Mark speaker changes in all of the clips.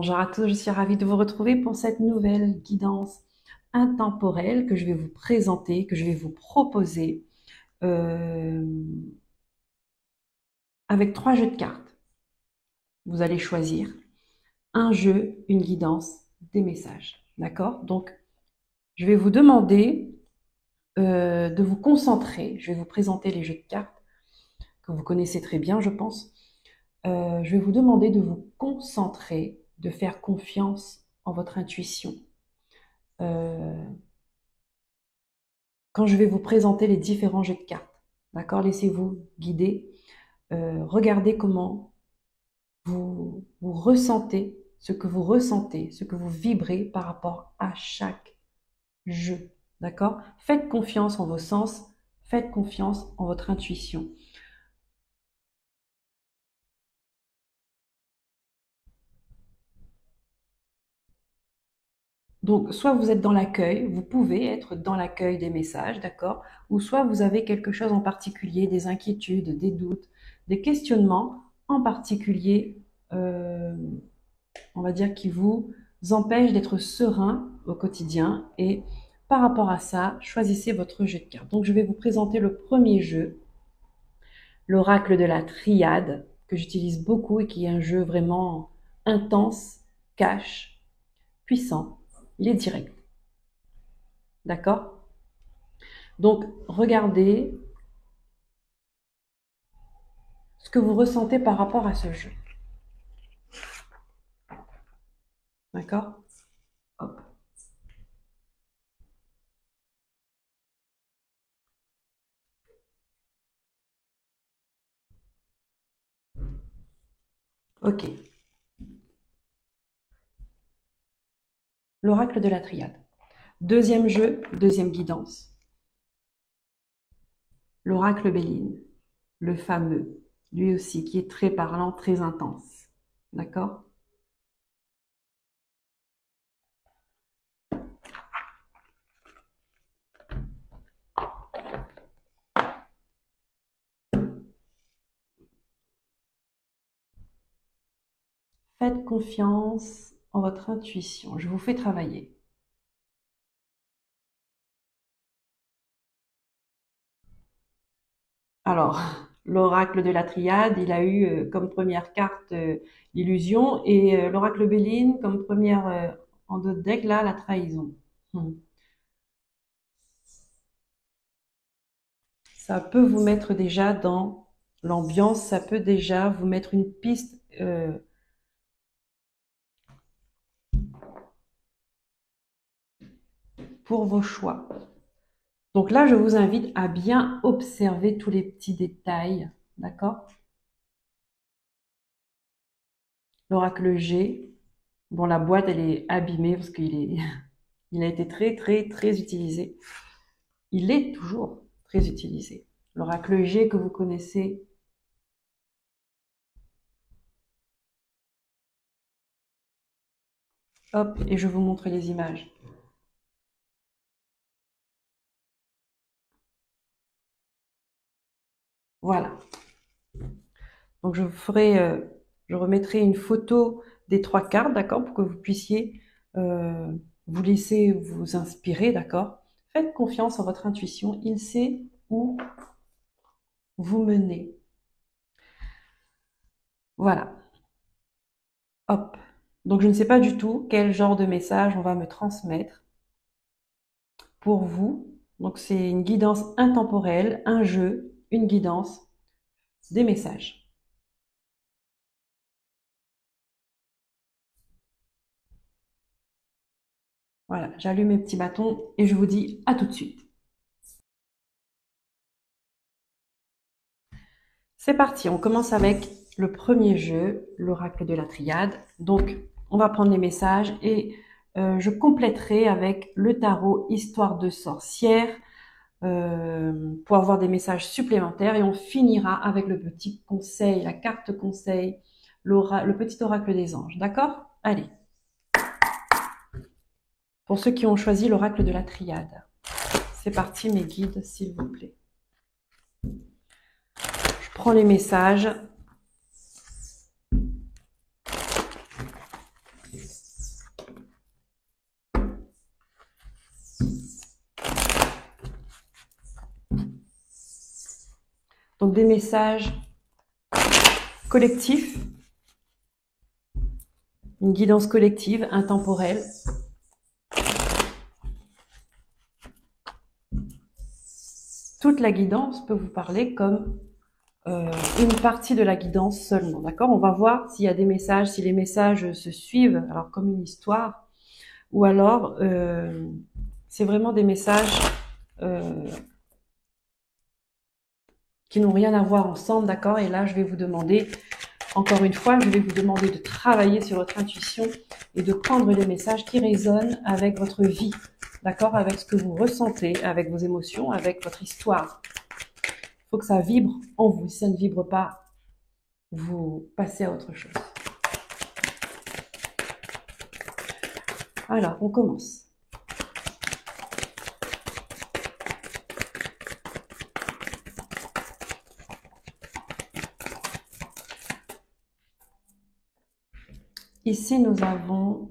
Speaker 1: Bonjour à tous, je suis ravie de vous retrouver pour cette nouvelle guidance intemporelle que je vais vous présenter, que je vais vous proposer euh, avec 3 jeux de cartes. Vous allez choisir un jeu, une guidance, des messages. D'accord? Donc, je vais vous demander de vous concentrer. Je vais vous présenter les jeux de cartes que vous connaissez très bien, je pense. Je vais vous demander de vous concentrer, de faire confiance en votre intuition. Quand je vais vous présenter les différents jeux de cartes. D'accord? Laissez-vous guider. Regardez comment vous ressentez, ce que vous ressentez, ce que vous vibrez par rapport à chaque jeu. D'accord? Faites confiance en vos sens, faites confiance en votre intuition. Donc, soit vous êtes dans l'accueil, vous pouvez être dans l'accueil des messages, d'accord? Ou soit vous avez quelque chose en particulier, des inquiétudes, des doutes, des questionnements en particulier, on va dire, qui vous empêchent d'être serein au quotidien. Et par rapport à ça, choisissez votre jeu de cartes. Donc, je vais vous présenter le premier jeu, l'oracle de la triade, que j'utilise beaucoup et qui est un jeu vraiment intense, cash, puissant. Il est direct. D'accord? Donc, regardez ce que vous ressentez par rapport à ce jeu. D'accord? Hop. Ok. L'oracle de la triade. Deuxième jeu, deuxième guidance. L'oracle Béline, le fameux, lui aussi, qui est très parlant, très intense. D'accord? Faites confiance en votre intuition. Je vous fais travailler. Alors, l'oracle de la triade, il a eu comme première carte l'illusion et l'oracle Béline comme première en dos de deck, là, la trahison. Hmm. Ça peut vous mettre déjà dans l'ambiance, ça peut déjà vous mettre une piste pour vos choix. Donc là, je vous invite à bien observer tous les petits détails, d'accord? L'oracle G, bon, la boîte, elle est abîmée parce il a été très, très, très utilisé. Il est toujours très utilisé. L'oracle G que vous connaissez. Hop, et je vous montre les images. Voilà. Donc je remettrai une photo des 3 cartes, d'accord, pour que vous puissiez vous laisser vous inspirer, d'accord. Faites confiance en votre intuition, il sait où vous mener. Voilà. Hop. Donc je ne sais pas du tout quel genre de message on va me transmettre pour vous. Donc c'est une guidance intemporelle, un jeu, une guidance, des messages. Voilà, j'allume mes petits bâtons et je vous dis à tout de suite. C'est parti, on commence avec le premier jeu, l'oracle de la triade. Donc, on va prendre les messages et je compléterai avec le tarot Histoire de sorcière pour avoir des messages supplémentaires et on finira avec le petit conseil, la carte conseil, le petit oracle des anges. D'accord? Allez. Pour ceux qui ont choisi l'oracle de la triade. C'est parti, mes guides, s'il vous plaît. Je prends les messages. Donc des messages collectifs, une guidance collective, intemporelle. Toute la guidance peut vous parler comme une partie de la guidance seulement, d'accord? On va voir s'il y a des messages, si les messages se suivent, alors comme une histoire, ou alors c'est vraiment des messages qui n'ont rien à voir ensemble, d'accord? Et là, je vais vous demander, encore une fois, je vais vous demander de travailler sur votre intuition et de prendre les messages qui résonnent avec votre vie, d'accord? Avec ce que vous ressentez, avec vos émotions, avec votre histoire. Il faut que ça vibre en vous. Si ça ne vibre pas, vous passez à autre chose. Alors, on commence. Ici, nous avons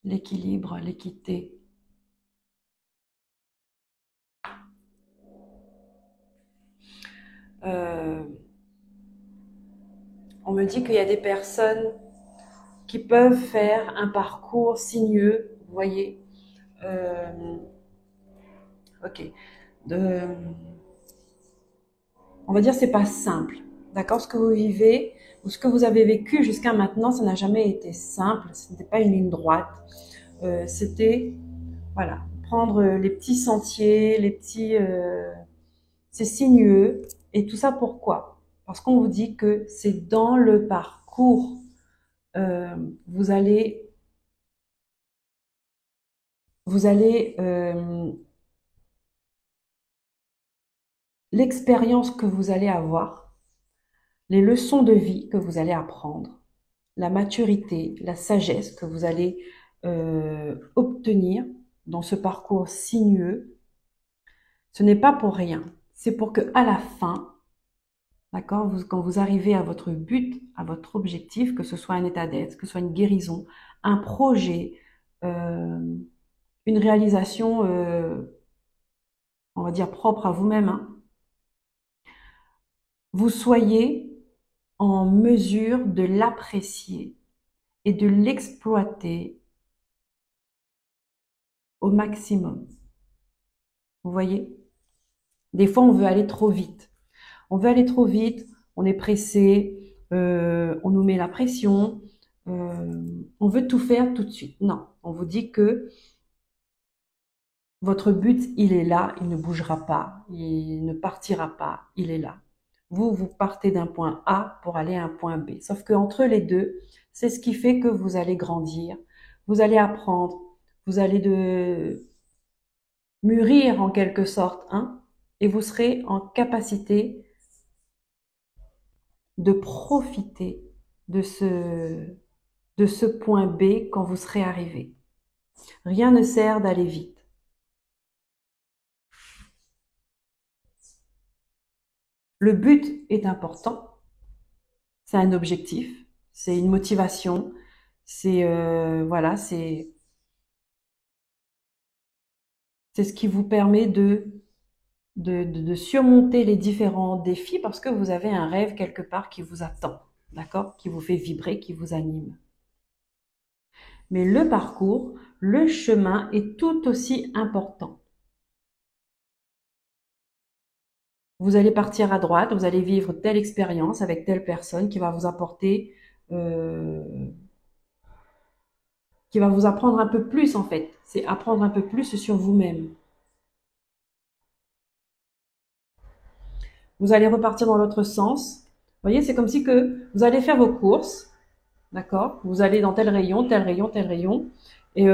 Speaker 1: l'équilibre, l'équité. On me dit qu'il y a des personnes qui peuvent faire un parcours sinueux, vous voyez. Ok. On va dire c'est pas simple, d'accord? Ce que vous vivez ou ce que vous avez vécu jusqu'à maintenant, ça n'a jamais été simple. Ce n'était pas une ligne droite. C'était, voilà, prendre les petits sentiers, les petits, c'est sinueux. Et tout ça pourquoi? Parce qu'on vous dit que c'est dans le parcours, euh, vous allez, vous allez l'expérience que vous allez avoir, les leçons de vie que vous allez apprendre, la maturité, la sagesse que vous allez obtenir dans ce parcours sinueux, ce n'est pas pour rien. C'est pour que à la fin, d'accord, quand vous arrivez à votre but, à votre objectif, que ce soit un état d'être, que ce soit une guérison, un projet, une réalisation, on va dire propre à vous-même, hein, vous soyez en mesure de l'apprécier et de l'exploiter au maximum. Vous voyez? Des fois, on veut aller trop vite. On veut aller trop vite, on est pressé, on nous met la pression, on veut tout faire tout de suite. Non, on vous dit que votre but, il est là, il ne bougera pas, il ne partira pas, il est là. Vous, vous partez d'un point A pour aller à un point B. Sauf qu'entre les deux, c'est ce qui fait que vous allez grandir, vous allez apprendre, vous allez mûrir en quelque sorte, hein, et vous serez en capacité de profiter de ce point B quand vous serez arrivé. Rien ne sert d'aller vite. Le but est important, c'est un objectif, c'est une motivation, c'est voilà, c'est ce qui vous permet de surmonter les différents défis parce que vous avez un rêve quelque part qui vous attend, d'accord, qui vous fait vibrer, qui vous anime. Mais le parcours, le chemin est tout aussi important. Vous allez partir à droite, vous allez vivre telle expérience avec telle personne qui va vous apporter, euh, qui va vous apprendre un peu plus en fait. C'est apprendre un peu plus sur vous-même. Vous allez repartir dans l'autre sens. Vous voyez, c'est comme si que vous allez faire vos courses, d'accord? Vous allez dans tel rayon, tel rayon, tel rayon, et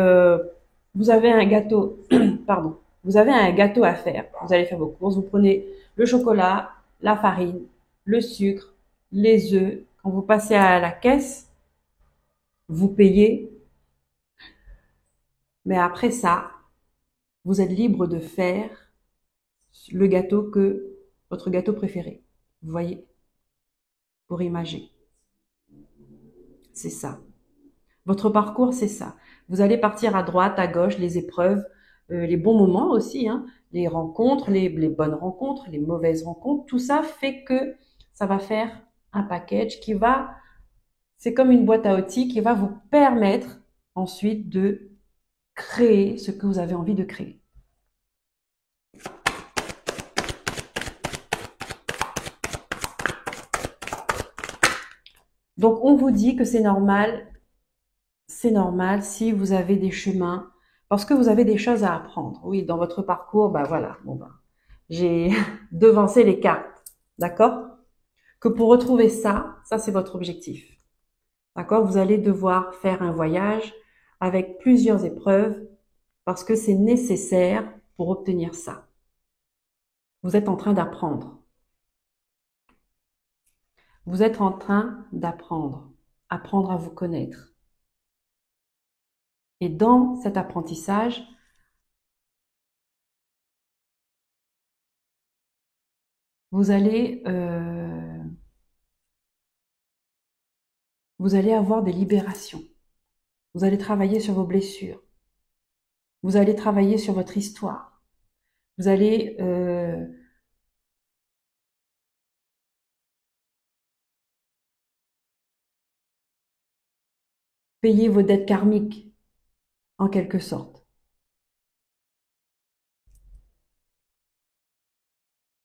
Speaker 1: vous avez un gâteau, pardon, vous avez un gâteau à faire. Vous allez faire vos courses, vous prenez le chocolat, la farine, le sucre, les œufs. Quand vous passez à la caisse, vous payez, mais après ça, vous êtes libre de faire le gâteau votre gâteau préféré. Vous voyez? Pour imager. C'est ça. Votre parcours, c'est ça. Vous allez partir à droite, à gauche, les épreuves, les bons moments aussi, hein, les rencontres, les bonnes rencontres, les mauvaises rencontres, tout ça fait que ça va faire un package qui va, c'est comme une boîte à outils qui va vous permettre ensuite de créer ce que vous avez envie de créer. Donc, on vous dit que c'est normal si vous avez des chemins, parce que vous avez des choses à apprendre. Oui, dans votre parcours, bah voilà, bon bah, j'ai devancé les cartes, d'accord? Que pour retrouver ça, c'est votre objectif. D'accord? Vous allez devoir faire un voyage avec plusieurs épreuves parce que c'est nécessaire pour obtenir ça. Vous êtes en train d'apprendre. Vous êtes en train d'apprendre. Apprendre à vous connaître. Et dans cet apprentissage, vous allez avoir des libérations. Vous allez travailler sur vos blessures. Vous allez travailler sur votre histoire. Vous allez payer vos dettes karmiques, en quelque sorte.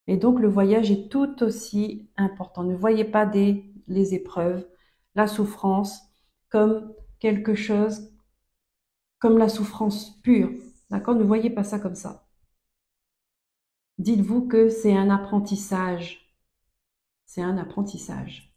Speaker 1: Et donc, le voyage est tout aussi important. Ne voyez pas les épreuves, la souffrance, comme quelque chose, comme la souffrance pure. D'accord? Ne voyez pas ça comme ça. Dites-vous que c'est un apprentissage. C'est un apprentissage.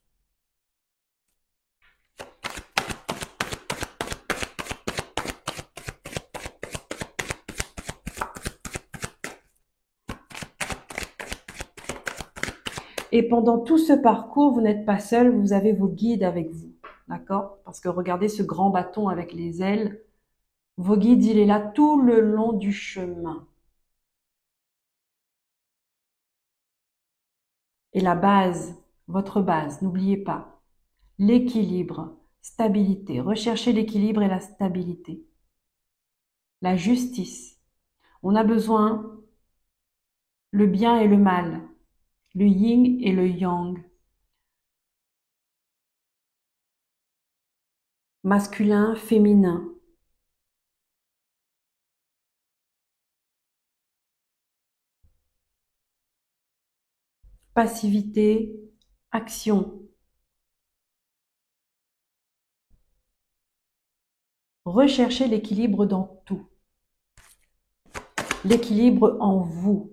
Speaker 1: Et pendant tout ce parcours, vous n'êtes pas seul, vous avez vos guides avec vous. D'accord? Parce que regardez ce grand bâton avec les ailes. Vos guides, il est là tout le long du chemin. Et la base, votre base, n'oubliez pas, l'équilibre, stabilité. Recherchez l'équilibre et la stabilité. La justice. On a besoin le bien et le mal, le yin et le yang, masculin, féminin. Passivité, action. Recherchez l'équilibre dans tout. L'équilibre en vous,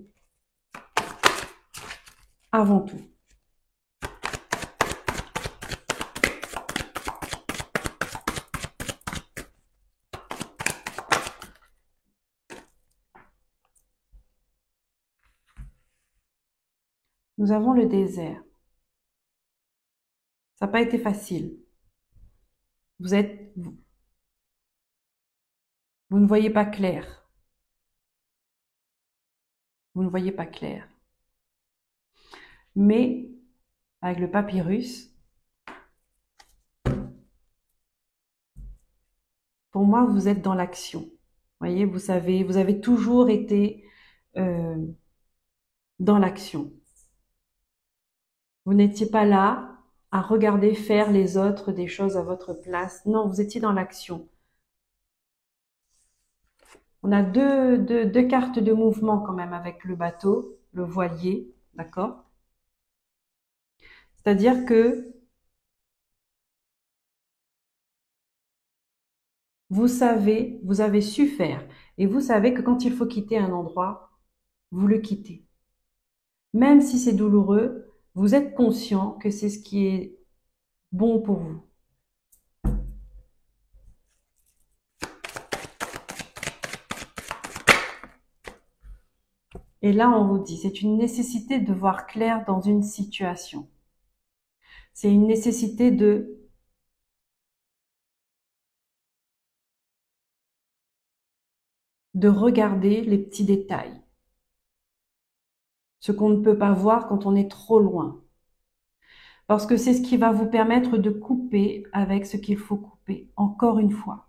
Speaker 1: avant tout. Nous avons le désert. Ça n'a pas été facile. Vous ne voyez pas clair. Vous ne voyez pas clair. Mais avec le papyrus, pour moi, vous êtes dans l'action. Voyez, vous savez, vous avez toujours été dans l'action. Vous n'étiez pas là à regarder faire les autres des choses à votre place. Non, vous étiez dans l'action. On a deux cartes de mouvement quand même avec le bateau, le voilier, d'accord? C'est-à-dire que vous savez, vous avez su faire. Et vous savez que quand il faut quitter un endroit, vous le quittez. Même si c'est douloureux, vous êtes conscient que c'est ce qui est bon pour vous. Et là, on vous dit, c'est une nécessité de voir clair dans une situation. C'est une nécessité de regarder les petits détails. Ce qu'on ne peut pas voir quand on est trop loin. Parce que c'est ce qui va vous permettre de couper avec ce qu'il faut couper, encore une fois.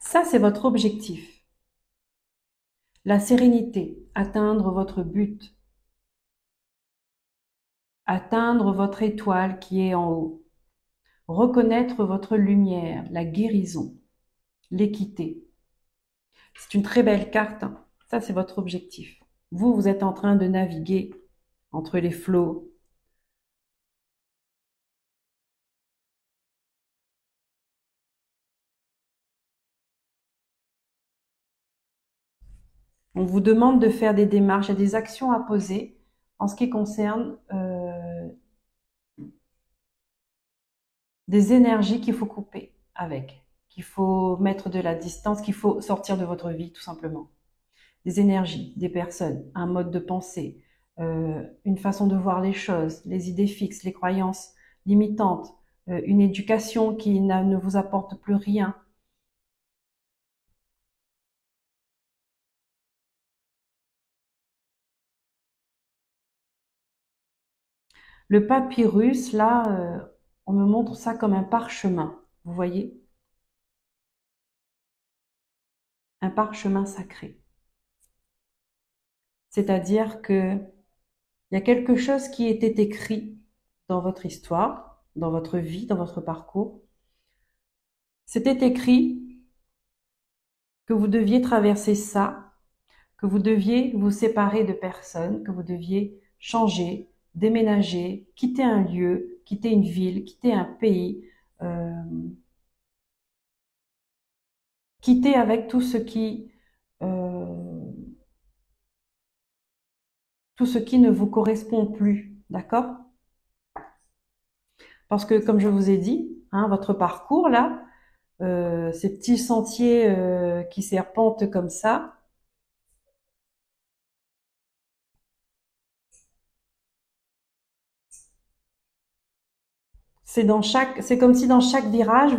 Speaker 1: Ça, c'est votre objectif. La sérénité, atteindre votre but, atteindre votre étoile qui est en haut, reconnaître votre lumière, la guérison, l'équité. C'est une très belle carte, hein. Ça, c'est votre objectif. Vous, vous êtes en train de naviguer entre les flots. On vous demande de faire des démarches, il y a des actions à poser en ce qui concerne des énergies qu'il faut couper avec, qu'il faut mettre de la distance, qu'il faut sortir de votre vie tout simplement. Des énergies, des personnes, un mode de pensée, une façon de voir les choses, les idées fixes, les croyances limitantes, une éducation qui ne vous apporte plus rien. Le papyrus, là, on me montre ça comme un parchemin, vous voyez? Un parchemin sacré. C'est-à-dire que il y a quelque chose qui était écrit dans votre histoire, dans votre vie, dans votre parcours. C'était écrit que vous deviez traverser ça, que vous deviez vous séparer de personnes, que vous deviez changer, déménager, quitter un lieu, quitter une ville, quitter un pays, euh, quitter avec euh, tout ce qui ne vous correspond plus, d'accord? Parce que comme je vous ai dit, hein, votre parcours là, ces petits sentiers qui serpentent comme ça, c'est comme si dans chaque virage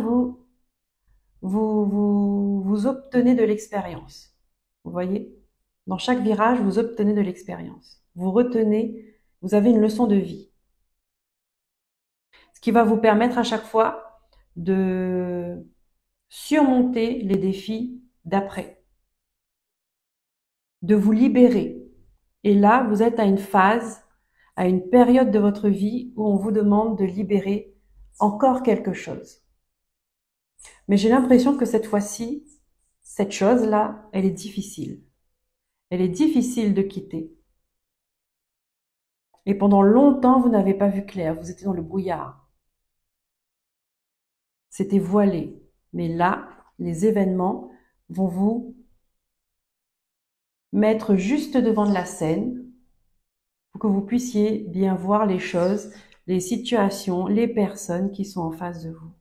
Speaker 1: vous obtenez de l'expérience. Vous voyez? Dans chaque virage, vous obtenez de l'expérience. Vous retenez, vous avez une leçon de vie. Ce qui va vous permettre à chaque fois de surmonter les défis d'après, de vous libérer. Et là, vous êtes à une phase, à une période de votre vie où on vous demande de libérer encore quelque chose. Mais j'ai l'impression que cette fois-ci, cette chose-là, elle est difficile. Elle est difficile de quitter. Et pendant longtemps, vous n'avez pas vu clair, vous étiez dans le brouillard. C'était voilé. Mais là, les événements vont vous mettre juste devant de la scène pour que vous puissiez bien voir les choses, les situations, les personnes qui sont en face de vous.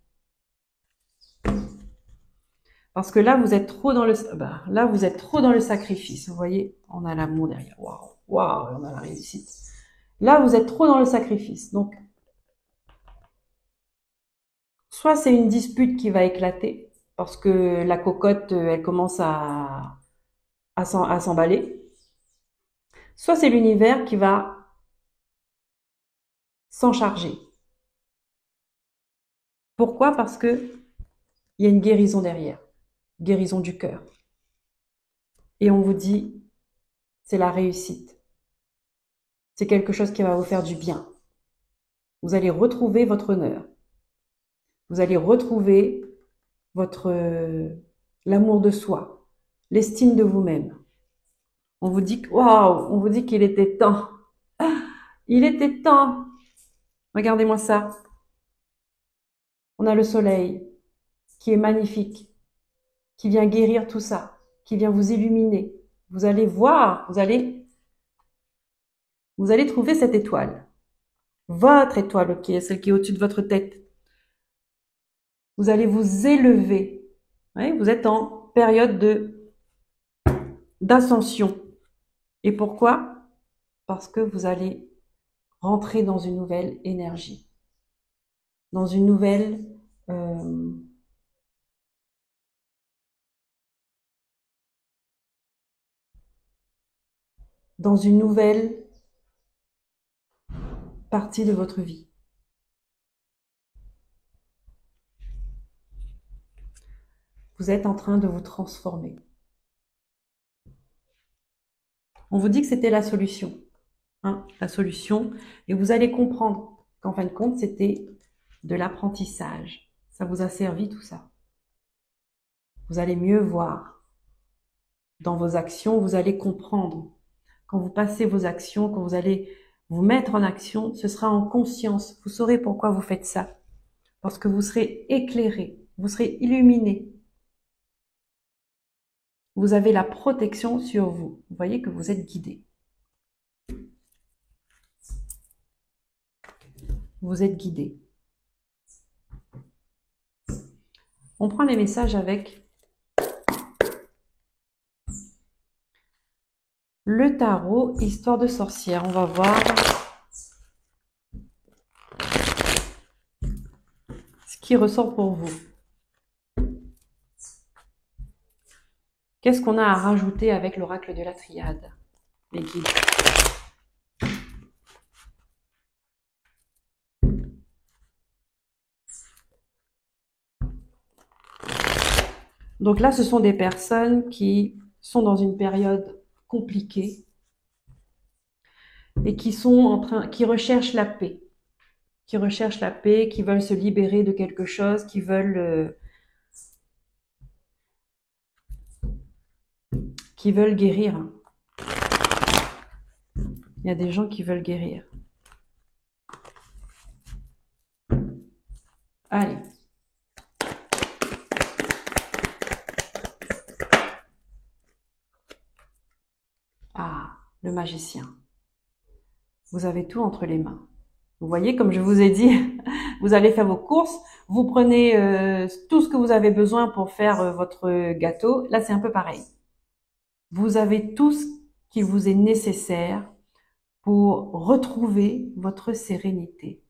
Speaker 1: Parce que là, vous êtes trop dans là, vous êtes trop dans le sacrifice. Vous voyez, on a l'amour derrière. Waouh, waouh, on a la réussite. Là, vous êtes trop dans le sacrifice. Donc, soit c'est une dispute qui va éclater parce que la cocotte, elle commence à s'emballer. Soit c'est l'univers qui va s'en charger. Pourquoi? Parce que il y a une guérison derrière, guérison du cœur. Et on vous dit, c'est la réussite. C'est quelque chose qui va vous faire du bien. Vous allez retrouver votre honneur. Vous allez retrouver votre l'amour de soi, l'estime de vous-même. On vous dit, waouh, on vous dit qu'il était temps. Il était temps. Regardez-moi ça. On a le soleil qui est magnifique, qui vient guérir tout ça, qui vient vous illuminer. Vous allez voir, vous allez trouver cette étoile. Votre étoile, qui est celle qui est au-dessus de votre tête. Vous allez vous élever. Ouais, vous êtes en période d'ascension. Et pourquoi? Parce que vous allez rentrer dans une nouvelle énergie, dans une nouvelle dans une nouvelle partie de votre vie. Vous êtes en train de vous transformer. On vous dit que c'était la solution. Hein, la solution. Et vous allez comprendre qu'en fin de compte, c'était de l'apprentissage. Ça vous a servi tout ça. Vous allez mieux voir. Dans vos actions, vous allez comprendre. Quand vous passez vos actions, quand vous allez vous mettre en action, ce sera en conscience. Vous saurez pourquoi vous faites ça. Parce que vous serez éclairé, vous serez illuminé. Vous avez la protection sur vous. Vous voyez que vous êtes guidé. Vous êtes guidé. On prend les messages avec le tarot, histoire de sorcière. On va voir ce qui ressort pour vous. Qu'est-ce qu'on a à rajouter avec l'oracle de la triade, les guides? Donc là, ce sont des personnes qui sont dans une période compliquée et qui recherchent la paix, qui veulent se libérer de quelque chose, qui veulent guérir. Il y a des gens qui veulent guérir. Allez. Ah, le magicien. Vous avez tout entre les mains. Vous voyez, comme je vous ai dit, vous allez faire vos courses, vous prenez tout ce que vous avez besoin pour faire votre gâteau. Là, c'est un peu pareil. Vous avez tout ce qui vous est nécessaire pour retrouver votre sérénité.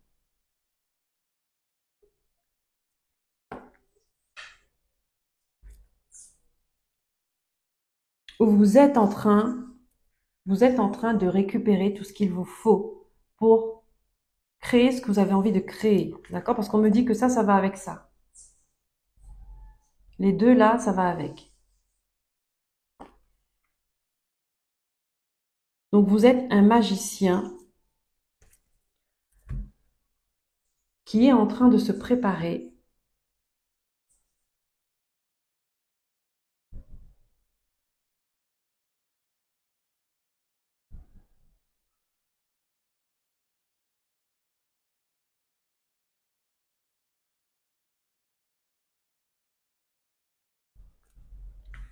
Speaker 1: Vous êtes en train de récupérer tout ce qu'il vous faut pour créer ce que vous avez envie de créer. D'accord? Parce qu'on me dit que ça va avec ça. Les deux là, ça va avec. Donc vous êtes un magicien qui est en train de se préparer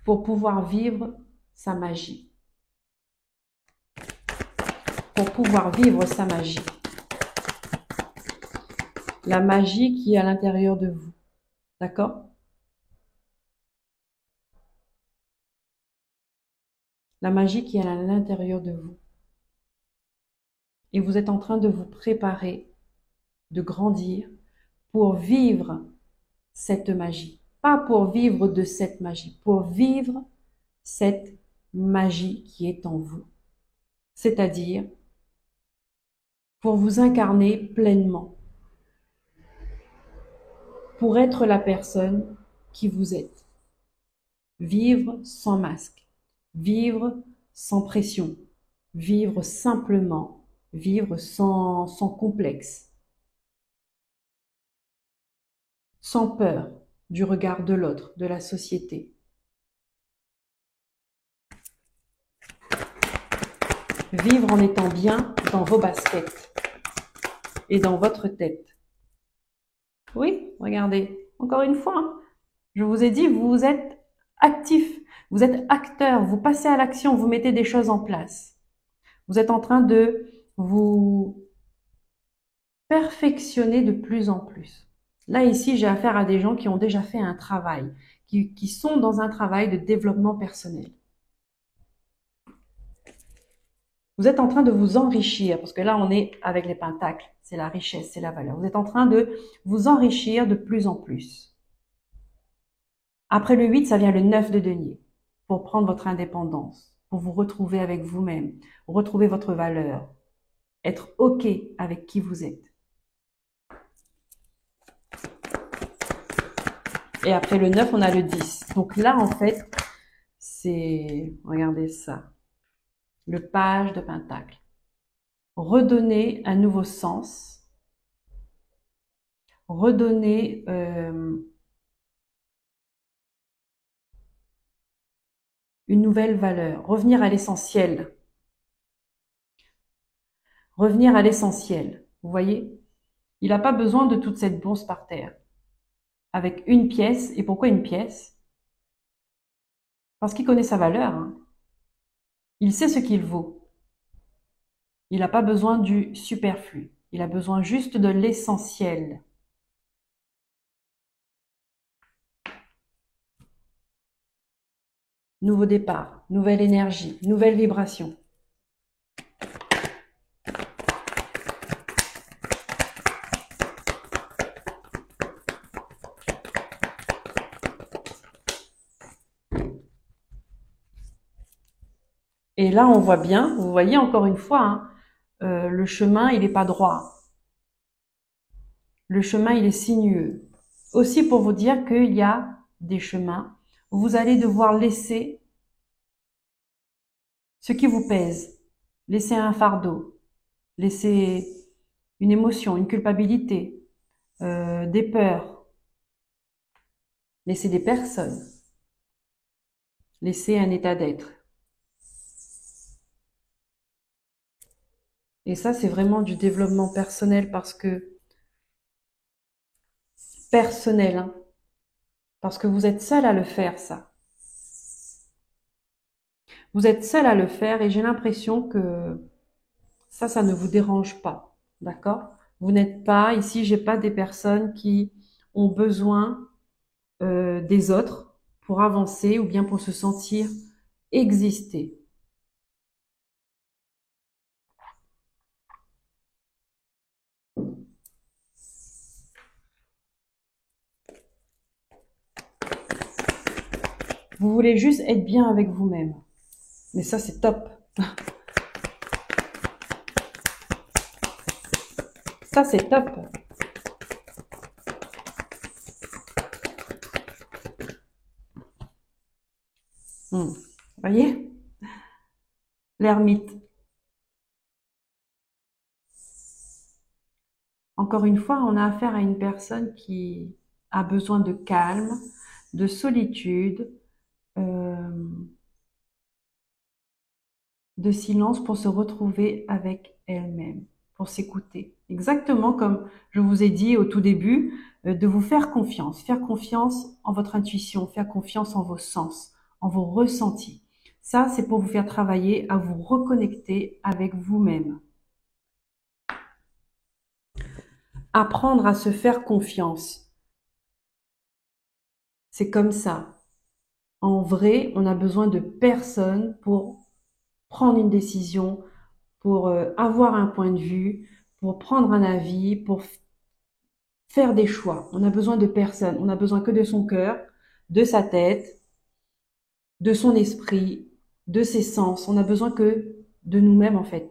Speaker 1: pour pouvoir vivre sa magie. Pour pouvoir vivre sa magie. La magie qui est à l'intérieur de vous. D'accord? La magie qui est à l'intérieur de vous. Et vous êtes en train de vous préparer, de grandir pour vivre cette magie. Pas pour vivre de cette magie, pour vivre cette magie qui est en vous. C'est-à-dire pour vous incarner pleinement. Pour être la personne qui vous êtes. Vivre sans masque. Vivre sans pression. Vivre simplement. Vivre sans complexe. Sans peur du regard de l'autre, de la société. Vivre en étant bien dans vos baskets et dans votre tête. Oui, regardez, encore une fois, hein, je vous ai dit, vous êtes actif, vous êtes acteur, vous passez à l'action, vous mettez des choses en place. Vous êtes en train de vous perfectionner de plus en plus. Là, ici, j'ai affaire à des gens qui ont déjà fait un travail, qui sont dans un travail de développement personnel. Vous êtes en train de vous enrichir, parce que là, on est avec les pentacles, c'est la richesse, c'est la valeur. Vous êtes en train de vous enrichir de plus en plus. Après le 8, ça vient le 9 de denier, pour prendre votre indépendance, pour vous retrouver avec vous-même, retrouver votre valeur, être OK avec qui vous êtes. Et après le 9, on a le 10. Donc là, en fait, c'est, regardez ça, le page de Pentacle. Redonner un nouveau sens, redonner une nouvelle valeur, revenir à l'essentiel. Revenir à l'essentiel. Vous voyez? Il n'a pas besoin de toute cette bourse par terre. Avec une pièce. Et pourquoi une pièce? Parce qu'il connaît sa valeur. Hein. Il sait ce qu'il vaut. Il n'a pas besoin du superflu. Il a besoin juste de l'essentiel. Nouveau départ, nouvelle énergie, nouvelle vibration. Et là, on voit bien, vous voyez encore une fois, hein, le chemin, il n'est pas droit. Le chemin, il est sinueux. Aussi pour vous dire qu'il y a des chemins où vous allez devoir laisser ce qui vous pèse, laisser un fardeau, laisser une émotion, une culpabilité, des peurs, laisser des personnes, laisser un état d'être. Et ça, c'est vraiment du développement personnel parce que personnel, hein, parce que vous êtes seul à le faire, ça. Vous êtes seul à le faire et j'ai l'impression que ça ne vous dérange pas, d'accord? Vous n'êtes pas, ici, j'ai pas des personnes qui ont besoin des autres pour avancer ou bien pour se sentir exister. Vous voulez juste être bien avec vous-même. Mais ça, c'est top. Ça, c'est top. Voyez? L'ermite. Encore une fois, on a affaire à une personne qui a besoin de calme, de solitude, euh, de silence pour se retrouver avec elle-même, pour s'écouter. Exactement comme je vous ai dit au tout début, de vous faire confiance en votre intuition, faire confiance en vos sens, en vos ressentis. Ça, c'est pour vous faire travailler à vous reconnecter avec vous-même. Apprendre à se faire confiance. C'est comme ça. En vrai, on a besoin de personne pour prendre une décision, pour avoir un point de vue, pour prendre un avis, pour faire des choix. On a besoin de personne. On a besoin que de son cœur, de sa tête, de son esprit, de ses sens. On a besoin que de nous-mêmes, en fait.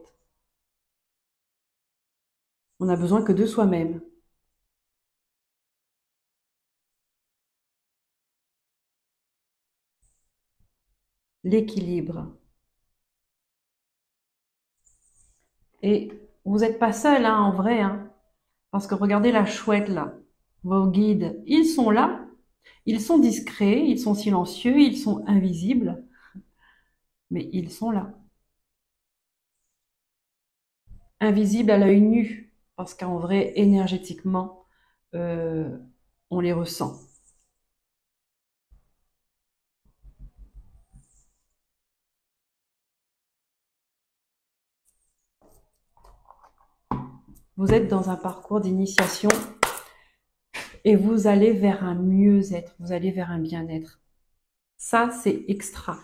Speaker 1: On a besoin que de soi-même. L'équilibre. Et vous n'êtes pas seul, hein, en vrai, hein. Parce que regardez la chouette, là. Vos guides, ils sont là. Ils sont discrets, ils sont silencieux, ils sont invisibles. Mais ils sont là. Invisibles à l'œil nu. Parce qu'en vrai, énergétiquement, euh, on les ressent. Vous êtes dans un parcours d'initiation et vous allez vers un mieux-être, vous allez vers un bien-être. Ça, c'est extra.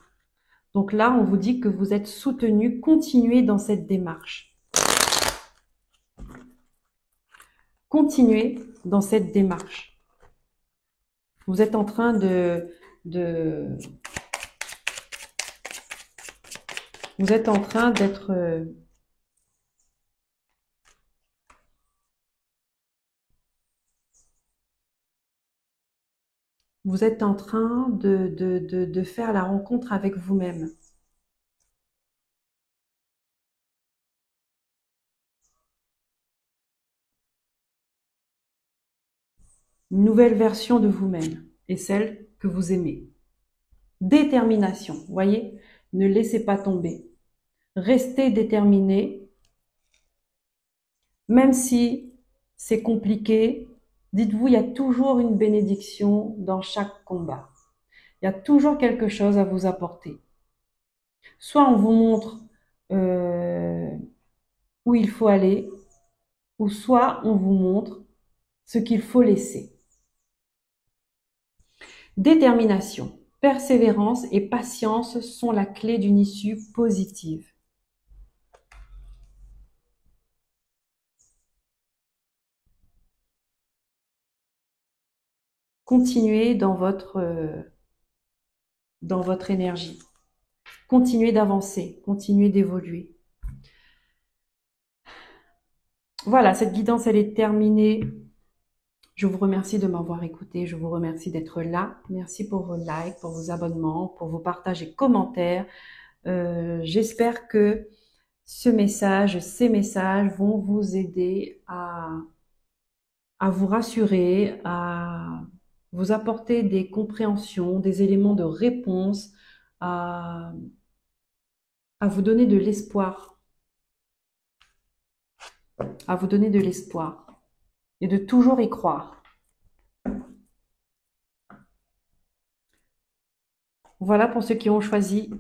Speaker 1: Donc là, on vous dit que vous êtes soutenu, continuez dans cette démarche. Continuez dans cette démarche. Vous êtes en train vous êtes en train d'être Vous êtes en train de faire la rencontre avec vous-même. Une nouvelle version de vous-même et celle que vous aimez. Détermination, voyez, ne laissez pas tomber. Restez déterminé, même si c'est compliqué. Dites-vous, il y a toujours une bénédiction dans chaque combat. Il y a toujours quelque chose à vous apporter. Soit on vous montre euh, où il faut aller, ou soit on vous montre ce qu'il faut laisser. Détermination, persévérance et patience sont la clé d'une issue positive. Continuez dans votre énergie. Continuez d'avancer, continuez d'évoluer. Voilà, cette guidance, elle est terminée. Je vous remercie de m'avoir écouté. Je vous remercie d'être là. Merci pour vos likes, pour vos abonnements, pour vos partages et commentaires. J'espère que ces messages vont vous aider à vous rassurer, à vous apporter des compréhensions, des éléments de réponse, à vous donner de l'espoir, à vous donner de l'espoir et de toujours y croire. Voilà pour ceux qui ont choisi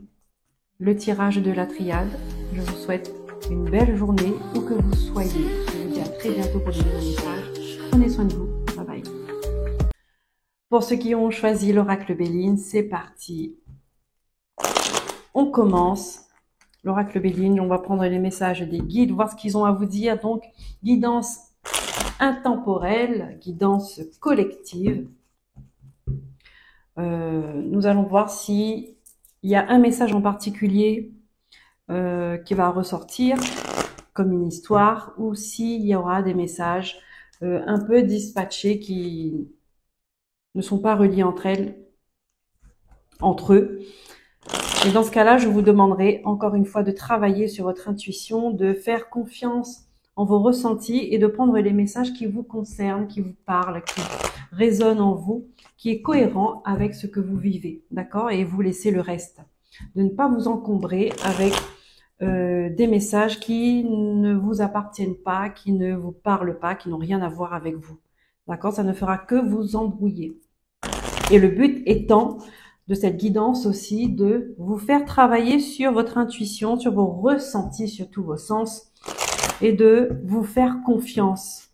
Speaker 1: le tirage de la triade. Je vous souhaite une belle journée où que vous soyez. Je vous dis à très bientôt pour de nouveaux messages. Prenez soin de vous. Bye bye. Pour ceux qui ont choisi l'oracle Béline, c'est parti. On commence. L'oracle Béline, on va prendre les messages des guides, voir ce qu'ils ont à vous dire. Donc, guidance intemporelle, guidance collective. Nous allons voir si il y a un message en particulier qui va ressortir comme une histoire, ou s'il y aura des messages un peu dispatchés qui ne sont pas reliés entre eux. Et dans ce cas-là, je vous demanderai encore une fois de travailler sur votre intuition, de faire confiance en vos ressentis et de prendre les messages qui vous concernent, qui vous parlent, qui résonnent en vous, qui est cohérent avec ce que vous vivez, d'accord? Et vous laissez le reste. De ne pas vous encombrer avec des messages qui ne vous appartiennent pas, qui ne vous parlent pas, qui n'ont rien à voir avec vous. D'accord? Ça ne fera que vous embrouiller. Et le but étant de cette guidance aussi de vous faire travailler sur votre intuition, sur vos ressentis, sur tous vos sens, et de vous faire confiance.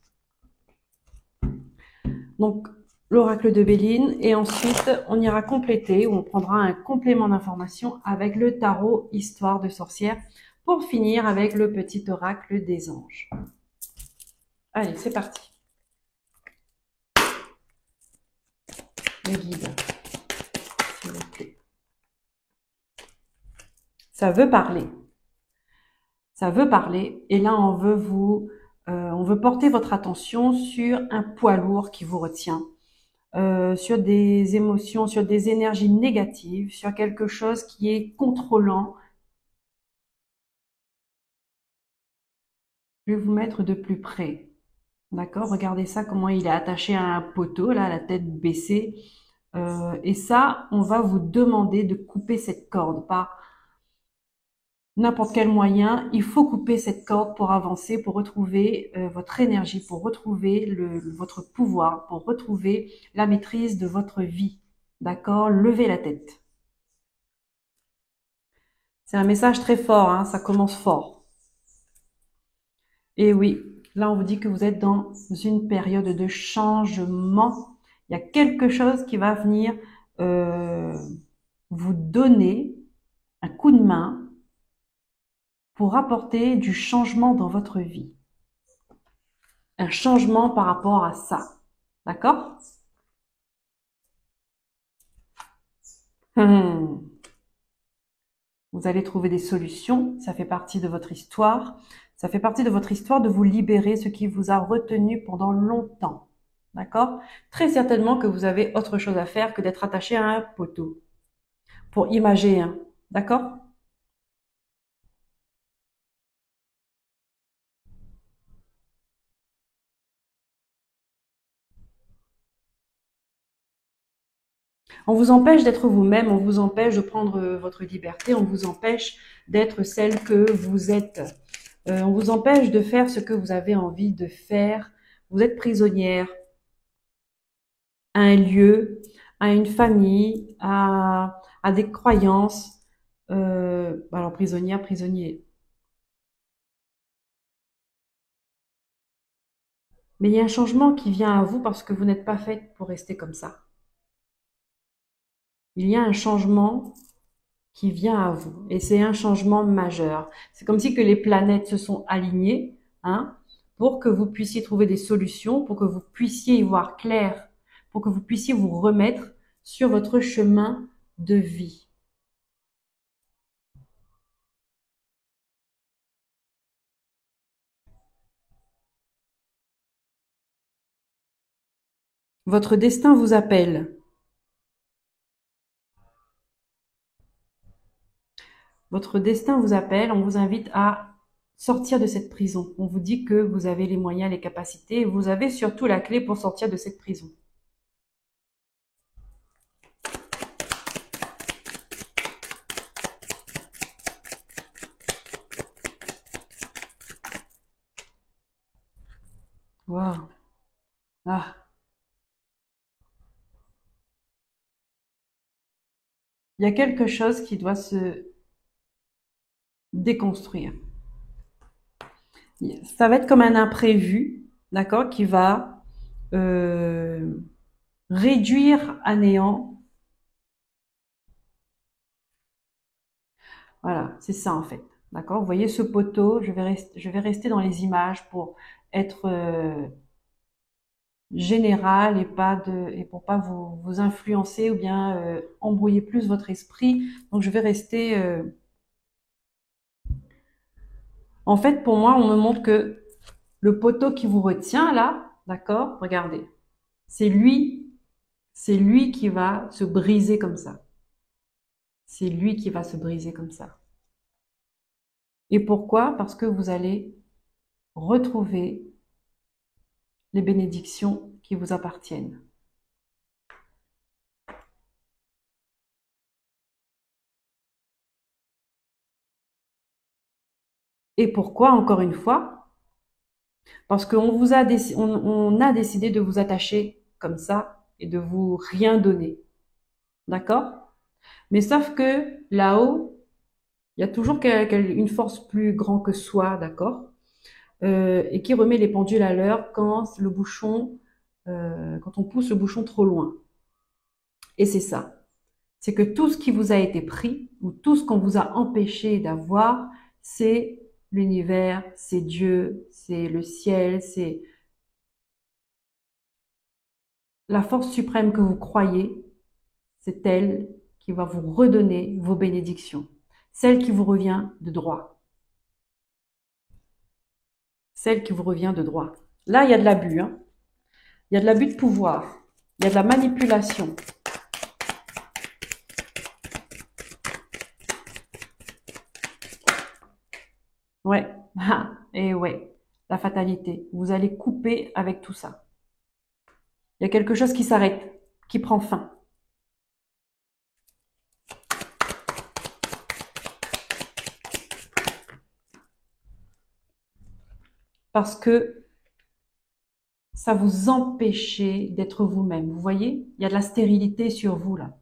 Speaker 1: Donc, l'oracle de Béline, et ensuite on ira compléter, ou on prendra un complément d'information avec le tarot Histoire de sorcière, pour finir avec le petit oracle des anges. Allez, c'est parti. Les guides, s'il vous plaît. Ça veut parler. Ça veut parler, et là on veut porter votre attention sur un poids lourd qui vous retient. Sur des émotions, sur des énergies négatives, sur quelque chose qui est contrôlant. Je vais vous mettre de plus près. D'accord? Regardez ça, comment il est attaché à un poteau, là, la tête baissée. Et ça, on va vous demander de couper cette corde par n'importe quel moyen. Il faut couper cette corde pour avancer, pour retrouver votre énergie, pour retrouver votre pouvoir, pour retrouver la maîtrise de votre vie. D'accord? Levez la tête. C'est un message très fort, hein, ça commence fort. Et oui, là on vous dit que vous êtes dans une période de changement. Il y a quelque chose qui va venir vous donner un coup de main pour apporter du changement dans votre vie. Un changement par rapport à ça. D'accord? Vous allez trouver des solutions. Ça fait partie de votre histoire. Ça fait partie de votre histoire de vous libérer, ce qui vous a retenu pendant longtemps. D'accord? Très certainement que vous avez autre chose à faire que d'être attaché à un poteau pour imager un. D'accord? On vous empêche d'être vous-même, on vous empêche de prendre votre liberté, on vous empêche d'être celle que vous êtes. On vous empêche de faire ce que vous avez envie de faire. Vous êtes prisonnière à un lieu, à une famille, à des croyances. Alors prisonnière, prisonnier. Mais il y a un changement qui vient à vous parce que vous n'êtes pas faite pour rester comme ça. Il y a un changement qui vient à vous. Et c'est un changement majeur. C'est comme si que les planètes se sont alignées, hein, pour que vous puissiez trouver des solutions, pour que vous puissiez y voir clair, pour que vous puissiez vous remettre sur votre chemin de vie. Votre destin vous appelle. Votre destin vous appelle. On vous invite à sortir de cette prison. On vous dit que vous avez les moyens, les capacités, et vous avez surtout la clé pour sortir de cette prison. Waouh. Ah. Il y a quelque chose qui doit se déconstruire. Ça va être comme un imprévu, d'accord, qui va euh, réduire à néant. Voilà, c'est ça en fait. D'accord. Vous voyez ce poteau, je vais rester dans les images pour être général et pour pas vous influencer ou bien embrouiller plus votre esprit. Donc je vais rester. En fait, pour moi, on me montre que le poteau qui vous retient là, d'accord. Regardez, c'est lui, c'est lui qui va se briser comme ça. C'est lui qui va se briser comme ça. Et pourquoi? Parce que vous allez retrouver les bénédictions qui vous appartiennent. Et pourquoi, encore une fois? Parce qu'on vous a on a décidé de vous attacher comme ça et de vous rien donner. D'accord? Mais sauf que là-haut, il y a toujours une force plus grande que soi, d'accord? Et qui remet les pendules à l'heure quand le bouchon, quand on pousse le bouchon trop loin. Et c'est ça. C'est que tout ce qui vous a été pris ou tout ce qu'on vous a empêché d'avoir, c'est l'univers, c'est Dieu, c'est le ciel, c'est la force suprême que vous croyez, c'est elle qui va vous redonner vos bénédictions, celle qui vous revient de droit, celle qui vous revient de droit. Là, il y a de l'abus, hein. Il y a de l'abus de pouvoir, il y a de la manipulation. Ouais, et ouais, la fatalité. Vous allez couper avec tout ça. Il y a quelque chose qui s'arrête, qui prend fin. Parce que ça vous empêchait d'être vous-même. Vous voyez, il y a de la stérilité sur vous là,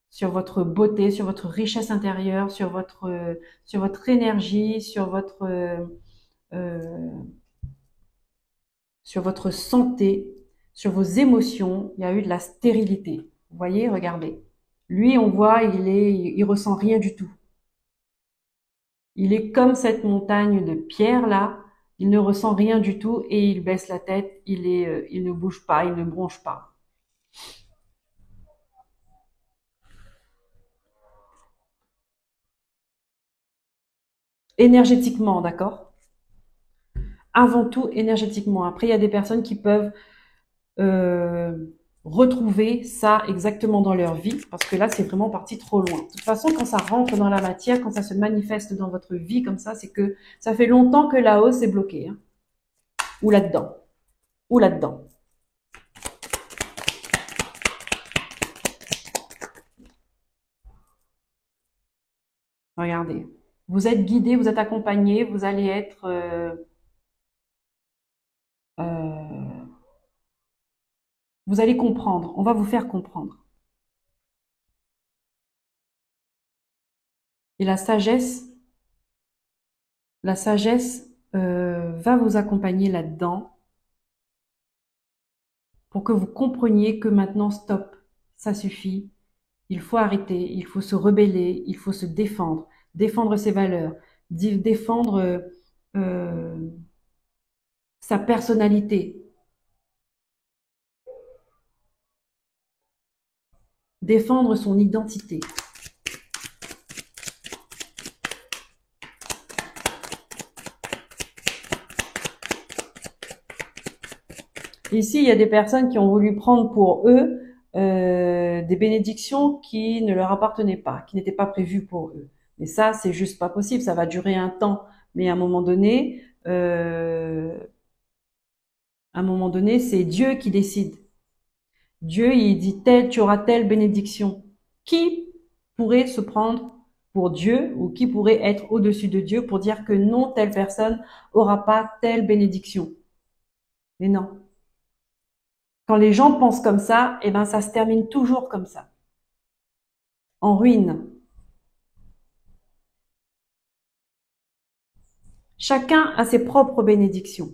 Speaker 1: sur votre beauté, sur votre richesse intérieure, sur votre énergie, euh, sur votre santé, sur vos émotions. Il y a eu de la stérilité. Vous voyez, regardez. Lui, on voit, il ressent rien du tout. Il est comme cette montagne de pierre là. Il ne ressent rien du tout et il baisse la tête. Il ne bouge pas, il ne bronche pas. Énergétiquement, d'accord? Avant tout, énergétiquement. Après, il y a des personnes qui peuvent euh, retrouver ça exactement dans leur vie, parce que là, c'est vraiment parti trop loin. De toute façon, quand ça rentre dans la matière, quand ça se manifeste dans votre vie comme ça, c'est que ça fait longtemps que là-haut, c'est bloqué, hein, ou là-dedans, ou là-dedans. Regardez. Vous êtes guidé, vous êtes accompagné, vous allez être... vous allez comprendre, on va vous faire comprendre. Et la sagesse va vous accompagner là-dedans pour que vous compreniez que maintenant, stop, ça suffit. Il faut arrêter, il faut se rebeller, il faut se défendre, défendre ses valeurs, défendre euh, sa personnalité, défendre son identité. Ici, il y a des personnes qui ont voulu prendre pour eux des bénédictions qui ne leur appartenaient pas, qui n'étaient pas prévues pour eux. Mais ça, c'est juste pas possible. Ça va durer un temps, mais à un moment donné, c'est Dieu qui décide. Dieu, il dit tu auras telle bénédiction. Qui pourrait se prendre pour Dieu ou qui pourrait être au-dessus de Dieu pour dire que non, telle personne aura pas telle bénédiction? Mais non. Quand les gens pensent comme ça, eh ben, ça se termine toujours comme ça. En ruine. Chacun a ses propres bénédictions.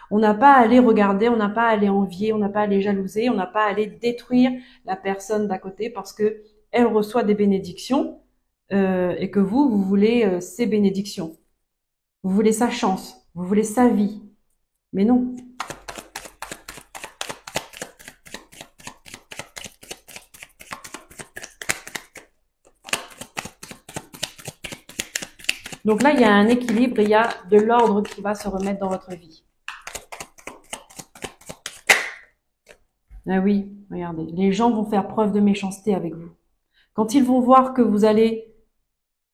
Speaker 1: On n'a pas à aller regarder, on n'a pas à aller envier, on n'a pas à aller jalouser, on n'a pas à aller détruire la personne d'à côté parce que elle reçoit des bénédictions et que vous voulez ces bénédictions. Vous voulez sa chance, vous voulez sa vie. Mais non. Donc là, il y a un équilibre, il y a de l'ordre qui va se remettre dans votre vie. Ah oui, regardez, les gens vont faire preuve de méchanceté avec vous. Quand ils vont voir que vous allez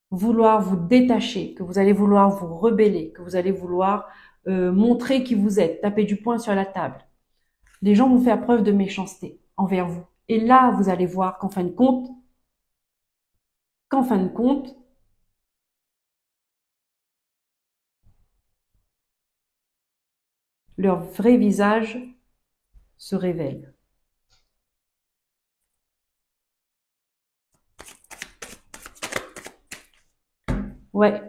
Speaker 1: vouloir vous détacher, que vous allez vouloir vous rebeller, que vous allez vouloir montrer qui vous êtes, taper du poing sur la table, les gens vont faire preuve de méchanceté envers vous. Et là, vous allez voir qu'en fin de compte, leur vrai visage se révèle. Ouais,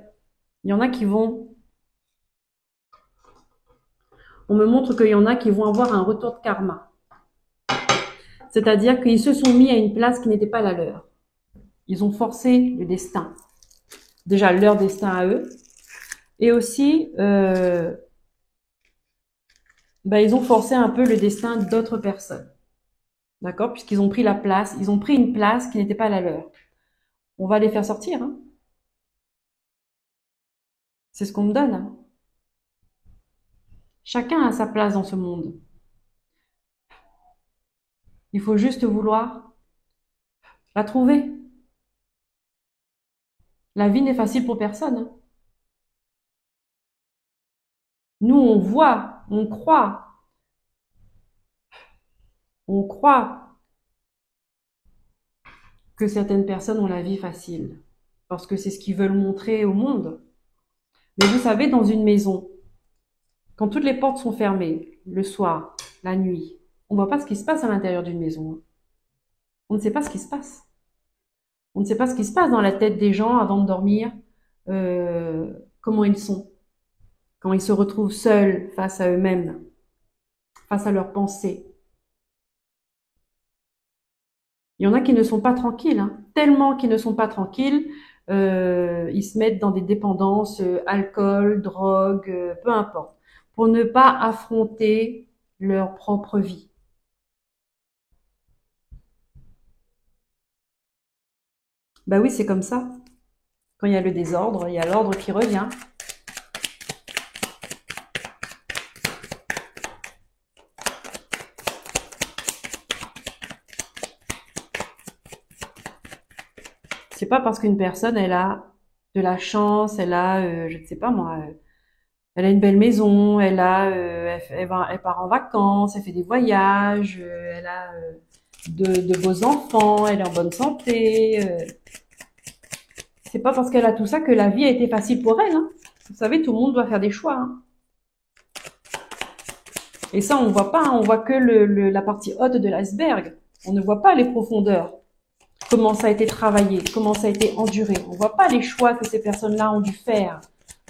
Speaker 1: il y en a qui vont... On me montre qu'il y en a qui vont avoir un retour de karma. C'est-à-dire qu'ils se sont mis à une place qui n'était pas la leur. Ils ont forcé le destin. Déjà, leur destin à eux. Et aussi, ils ont forcé un peu le destin d'autres personnes. D'accord? Puisqu'ils ont pris la place, ils ont pris une place qui n'était pas la leur. On va les faire sortir, hein. C'est ce qu'on me donne, hein. Chacun a sa place dans ce monde. Il faut juste vouloir la trouver. La vie n'est facile pour personne, hein. Nous, on voit, on croit que certaines personnes ont la vie facile. Parce que c'est ce qu'ils veulent montrer au monde. Mais vous savez, dans une maison, quand toutes les portes sont fermées, le soir, la nuit, on ne voit pas ce qui se passe à l'intérieur d'une maison, hein. On ne sait pas ce qui se passe. On ne sait pas ce qui se passe dans la tête des gens avant de dormir, comment ils sont, quand ils se retrouvent seuls face à eux-mêmes, face à leurs pensées. Il y en a qui ne sont pas tranquilles, hein, tellement qu'ils ne sont pas tranquilles, ils se mettent dans des dépendances, alcool, drogue, peu importe, pour ne pas affronter leur propre vie. Bah oui, c'est comme ça. Quand il y a le désordre, il y a l'ordre qui revient. pas parce qu'une personne, elle a de la chance, elle a, je ne sais pas moi, elle a une belle maison, elle part en vacances, elle fait des voyages, elle a de beaux enfants, elle est en bonne santé. C'est pas parce qu'elle a tout ça que la vie a été facile pour elle, hein. Vous savez, tout le monde doit faire des choix, hein. Et ça, on voit pas, hein, on voit que la partie haute de l'iceberg. On ne voit pas les profondeurs. Comment ça a été travaillé, comment ça a été enduré. On voit pas les choix que ces personnes-là ont dû faire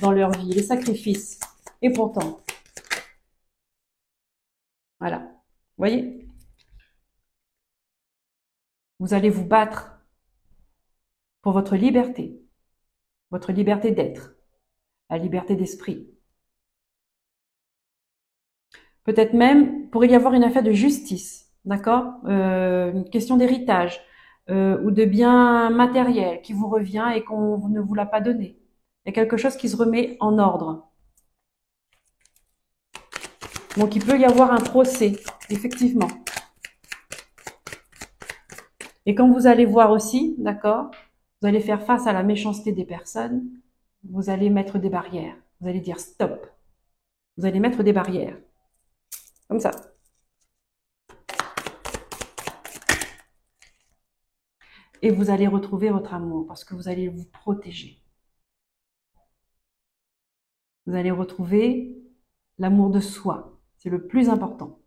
Speaker 1: dans leur vie, les sacrifices. Et pourtant, voilà. Vous voyez, vous allez vous battre pour votre liberté d'être, la liberté d'esprit. Peut-être même, pourrait y avoir une affaire de justice, d'accord, une question d'héritage ou de biens matériels qui vous revient et qu'on ne vous l'a pas donné. Il y a quelque chose qui se remet en ordre. Donc, il peut y avoir un procès, effectivement. Et quand vous allez voir aussi, d'accord, vous allez faire face à la méchanceté des personnes, vous allez mettre des barrières. Vous allez dire stop. Vous allez mettre des barrières. Comme ça. Et vous allez retrouver votre amour parce que vous allez vous protéger. Vous allez retrouver l'amour de soi. C'est le plus important.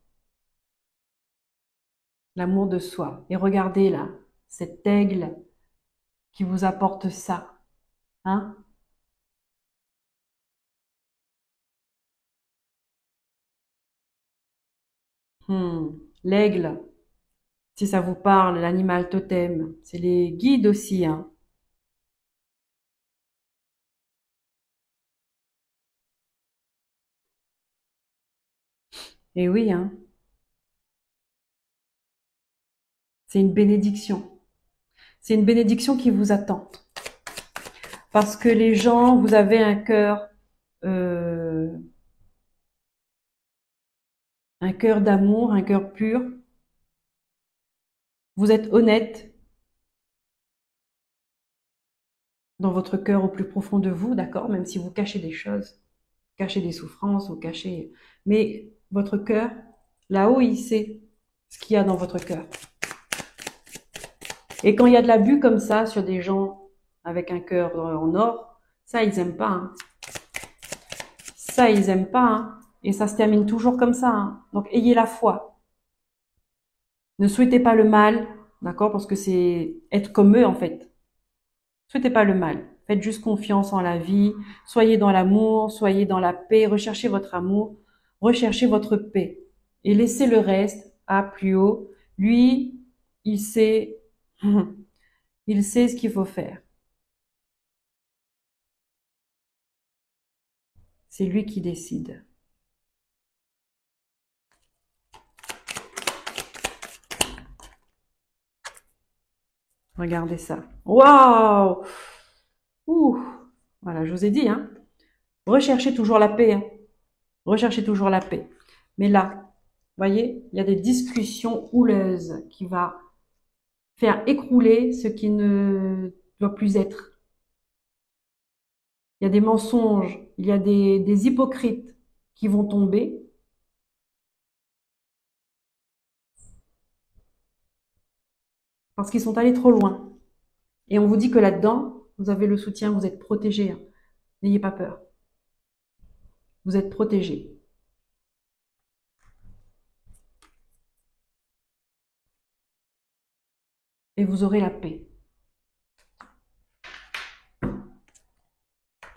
Speaker 1: L'amour de soi. Et regardez là, cet aigle qui vous apporte ça. Hein? L'aigle, si ça vous parle, l'animal totem, c'est les guides aussi, hein. Et oui, hein, c'est une bénédiction. C'est une bénédiction qui vous attend. Parce que les gens, vous avez euh, un cœur d'amour, un cœur pur. Vous êtes honnête dans votre cœur au plus profond de vous, d'accord? Même si vous cachez des choses, cachez des souffrances, vous cachez... Mais votre cœur, là-haut, il sait ce qu'il y a dans votre cœur. Et quand il y a de l'abus comme ça sur des gens avec un cœur en or, ça, ils aiment pas, hein. Ça, ils aiment pas, hein. Et ça se termine toujours comme ça, hein. Donc, ayez la foi. Ne souhaitez pas le mal, d'accord? Parce que c'est être comme eux, en fait. Souhaitez pas le mal. Faites juste confiance en la vie. Soyez dans l'amour, soyez dans la paix. Recherchez votre amour, recherchez votre paix. Et laissez le reste à plus haut. Lui, il sait, il sait ce qu'il faut faire. C'est lui qui décide. Regardez ça. Waouh! Ouh! Voilà, je vous ai dit, hein. Recherchez toujours la paix, hein. Recherchez toujours la paix. Mais là, voyez, il y a des discussions houleuses qui vont faire écrouler ce qui ne doit plus être. Il y a des mensonges, il y a des hypocrites qui vont tomber. Parce qu'ils sont allés trop loin. Et on vous dit que là-dedans, vous avez le soutien, vous êtes protégés, hein. N'ayez pas peur. Vous êtes protégés. Et vous aurez la paix.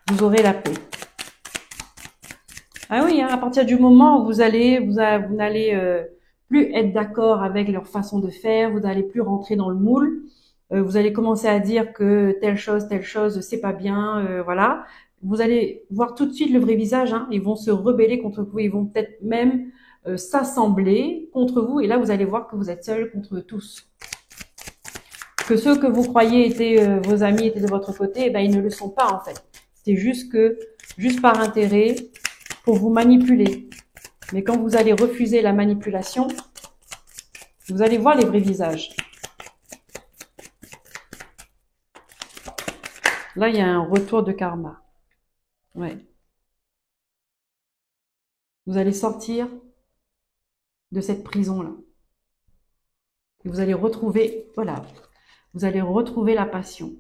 Speaker 1: Vous aurez la paix. Ah oui, hein, à partir du moment où vous n'allez plus être d'accord avec leur façon de faire, vous n'allez plus rentrer dans le moule, vous allez commencer à dire que telle chose, c'est pas bien, voilà. Vous allez voir tout de suite le vrai visage, hein. Ils vont se rebeller contre vous, ils vont peut-être même s'assembler contre vous, et là vous allez voir que vous êtes seuls contre tous. Que ceux que vous croyez étaient vos amis étaient de votre côté, eh ben ils ne le sont pas en fait. C'est juste par intérêt, pour vous manipuler. Mais quand vous allez refuser la manipulation, vous allez voir les vrais visages. Là, il y a un retour de karma. Ouais. Vous allez sortir de cette prison-là. Et vous allez retrouver, voilà, vous allez retrouver la passion.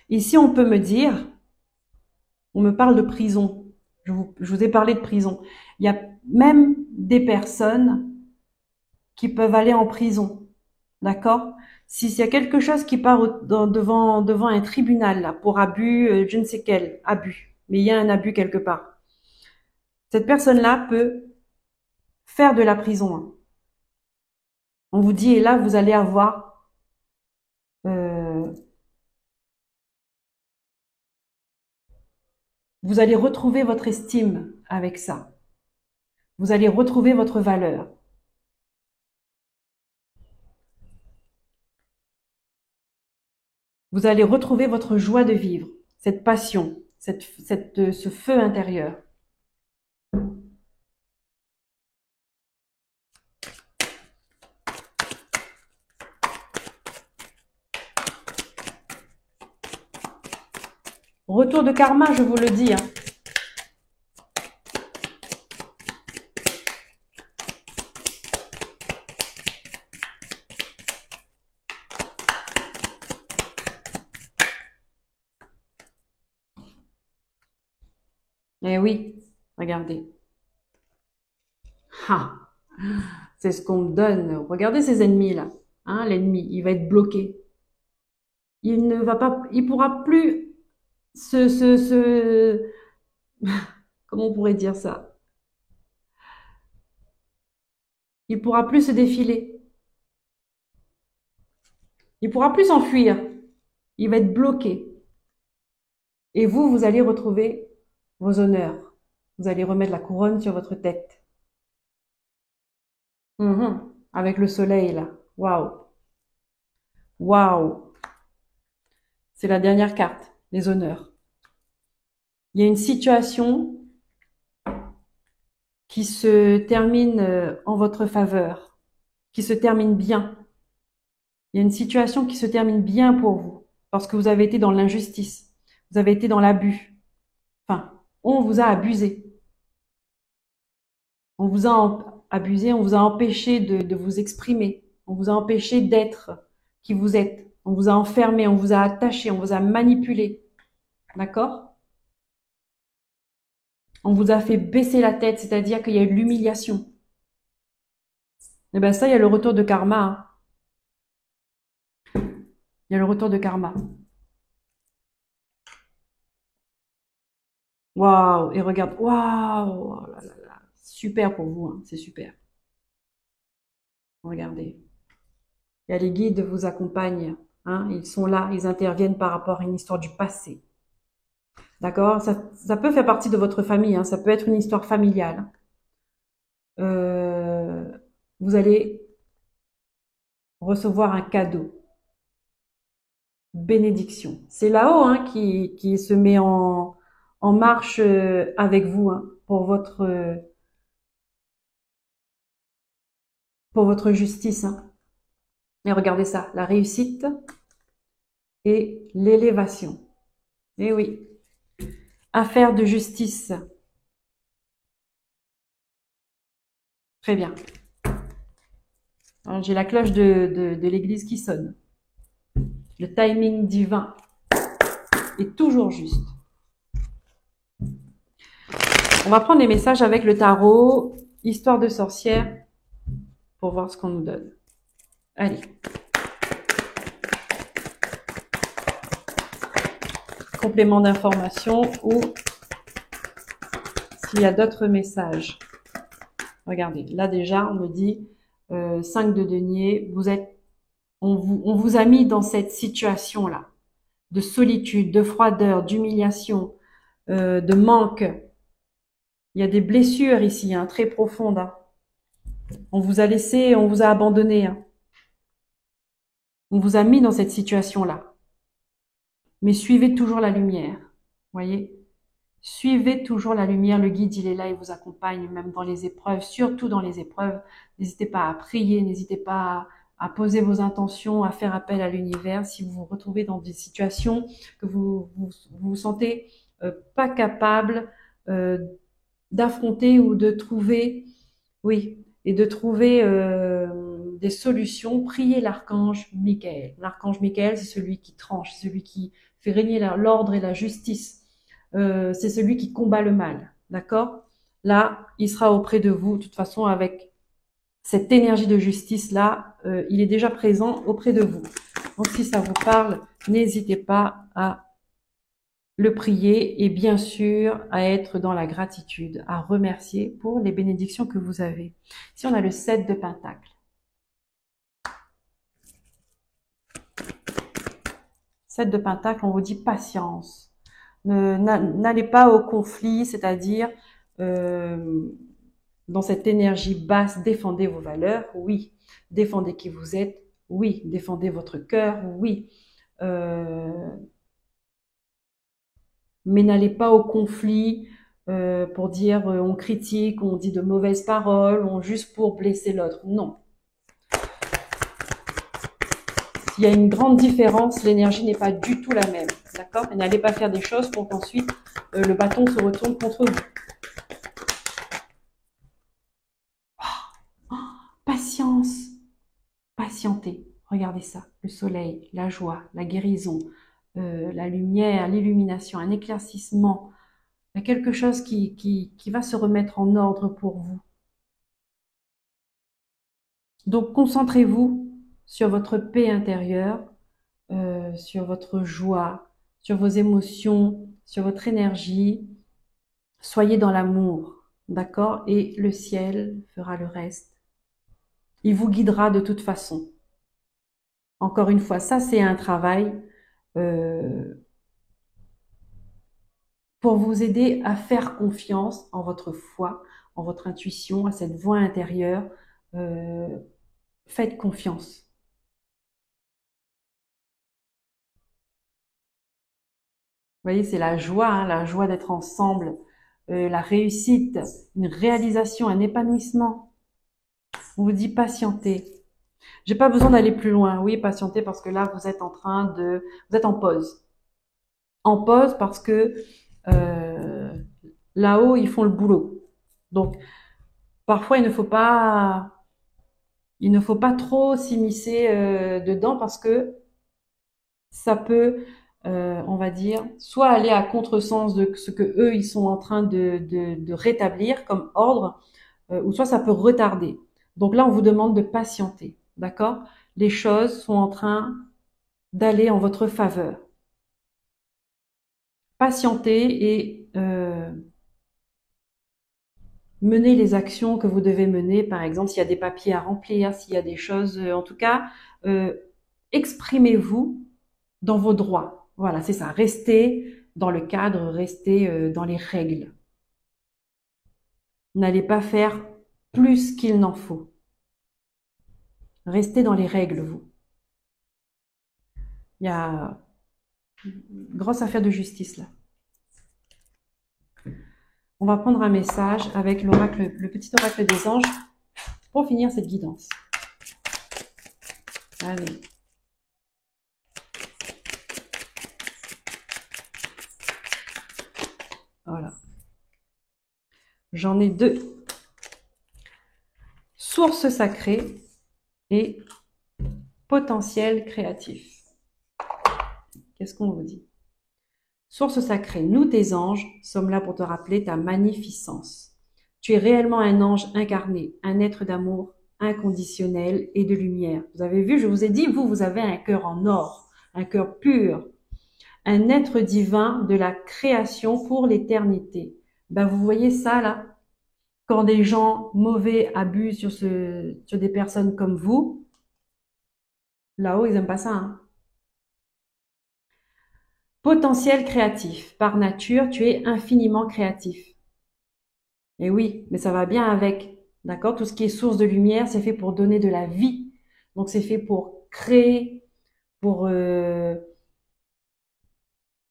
Speaker 1: Ici, on peut me dire, on me parle de prison. Je vous ai parlé de prison. Il y a même des personnes qui peuvent aller en prison. D'accord? S'il y a quelque chose qui part devant un tribunal là, pour abus, je ne sais quel abus, mais il y a un abus quelque part. Cette personne-là peut faire de la prison, hein. On vous dit, et là, vous allez avoir, euh, vous allez retrouver votre estime avec ça. Vous allez retrouver votre valeur. Vous allez retrouver votre joie de vivre, cette passion, ce feu intérieur. Retour de karma, je vous le dis, hein. Eh oui, regardez. Ah, c'est ce qu'on me donne. Regardez ces ennemis-là. Hein, l'ennemi, il va être bloqué. Il ne va pas, il pourra plus se, comment on pourrait dire ça? Il pourra plus se défiler. Il pourra plus s'enfuir. Il va être bloqué. Et vous, vous allez retrouver vos honneurs. Vous allez remettre la couronne sur votre tête. Avec le soleil, là. Waouh. Waouh. C'est la dernière carte, les honneurs. Il y a une situation qui se termine en votre faveur, qui se termine bien. Il y a une situation qui se termine bien pour vous, parce que vous avez été dans l'injustice, vous avez été dans l'abus. Enfin, on vous a abusé. On vous a abusé, on vous a empêché de vous exprimer, on vous a empêché d'être qui vous êtes. On vous a enfermé, on vous a attaché, on vous a manipulé. D'accord? On vous a fait baisser la tête, c'est-à-dire qu'il y a eu l'humiliation. Et ben ça, il y a le retour de karma, hein. Il y a le retour de karma. Waouh! Et regarde, waouh! Oh là là là. Super pour vous, hein. C'est super. Regardez. Il y a les guides vous accompagnent, hein. Ils sont là, ils interviennent par rapport à une histoire du passé. D'accord? Ça peut faire partie de votre famille, hein. Ça peut être une histoire familiale. Euh, vous allez recevoir un cadeau. Bénédiction. C'est là-haut, hein, qui se met en marche avec vous, hein, pour votre justice, hein. Et regardez ça, la réussite et l'élévation. Eh oui, affaire de justice. Très bien. Alors, j'ai la cloche de l'église qui sonne. Le timing divin est toujours juste. On va prendre les messages avec le tarot, histoire de sorcière, pour voir ce qu'on nous donne. Allez. Complément d'information ou s'il y a d'autres messages. Regardez, là déjà, on me dit 5 de denier, on vous a mis dans cette situation-là de solitude, de froideur, d'humiliation, de manque. Il y a des blessures ici, hein, très profondes, hein. On vous a laissé, on vous a abandonné, hein. On vous a mis dans cette situation-là. Mais suivez toujours la lumière. Voyez? Suivez toujours la lumière, le guide, il est là, il vous accompagne, même dans les épreuves, surtout dans les épreuves. N'hésitez pas à prier, n'hésitez pas à poser vos intentions, à faire appel à l'univers. Si vous vous retrouvez dans des situations que vous sentez pas capable euh, d'affronter ou de trouver, oui, et de trouver des solutions, priez l'archange Michael. L'archange Michael, c'est celui qui tranche, c'est celui qui fait régner l'ordre et la justice. C'est celui qui combat le mal, d'accord? Là, il sera auprès de vous, de toute façon, avec cette énergie de justice-là, il est déjà présent auprès de vous. Donc, si ça vous parle, n'hésitez pas à le prier et bien sûr à être dans la gratitude, à remercier pour les bénédictions que vous avez. Si on a le 7 de Pentacle. 7 de Pentacle, on vous dit patience. N'allez pas au conflit, c'est-à-dire dans cette énergie basse, défendez vos valeurs, oui. Défendez qui vous êtes, oui. Défendez votre cœur, oui. Mais n'allez pas au conflit pour dire on critique, on dit de mauvaises paroles, on juste pour blesser l'autre. Non. S'il y a une grande différence, l'énergie n'est pas du tout la même. D'accord? Et n'allez pas faire des choses pour qu'ensuite le bâton se retourne contre vous. Oh, patience. Patientez. Regardez ça. Le soleil, la joie, la guérison, la lumière, l'illumination, un éclaircissement. Il y a quelque chose qui va se remettre en ordre pour vous. Donc, concentrez-vous sur votre paix intérieure, sur votre joie, sur vos émotions, sur votre énergie. Soyez dans l'amour, d'accord? Et le ciel fera le reste. Il vous guidera de toute façon. Encore une fois, ça c'est un travail euh, pour vous aider à faire confiance en votre foi, en votre intuition, à cette voix intérieure. Euh, Faites confiance. Vous voyez, c'est la joie, hein, la joie d'être ensemble, la réussite, une réalisation, un épanouissement. On vous dit patienter. J'ai pas besoin d'aller plus loin. Oui, patienter parce que là, vous êtes en pause. En pause parce que euh, là-haut, ils font le boulot. Donc, parfois, il ne faut pas trop s'immiscer dedans parce que ça peut, on va dire, soit aller à contresens de ce que eux ils sont en train de rétablir comme ordre, ou soit ça peut retarder. Donc là, on vous demande de patienter, d'accord? Les choses sont en train d'aller en votre faveur. Patienter et mener les actions que vous devez mener. Par exemple, s'il y a des papiers à remplir, s'il y a des choses, en tout cas, euh, exprimez-vous dans vos droits. Voilà, c'est ça. Restez dans le cadre, restez dans les règles. N'allez pas faire plus qu'il n'en faut. Restez dans les règles, vous. Il y a une grosse affaire de justice là. On va prendre un message avec l'oracle, le petit oracle des anges pour finir cette guidance. Allez. Voilà. J'en ai deux. Source sacrée et potentiel créatif. Qu'est-ce qu'on vous dit? Source sacrée, nous tes anges sommes là pour te rappeler ta magnificence. Tu es réellement un ange incarné, un être d'amour inconditionnel et de lumière. Vous avez vu, je vous ai dit, vous avez un cœur en or, un cœur pur, un être divin de la création pour l'éternité. Ben, vous voyez ça là? Quand des gens mauvais abusent sur des personnes comme vous, là-haut, ils aiment pas ça, hein. Potentiel créatif. Par nature, tu es infiniment créatif. Et oui, mais ça va bien avec. D'accord? Tout ce qui est source de lumière, c'est fait pour donner de la vie. Donc, c'est fait pour créer, pour, euh,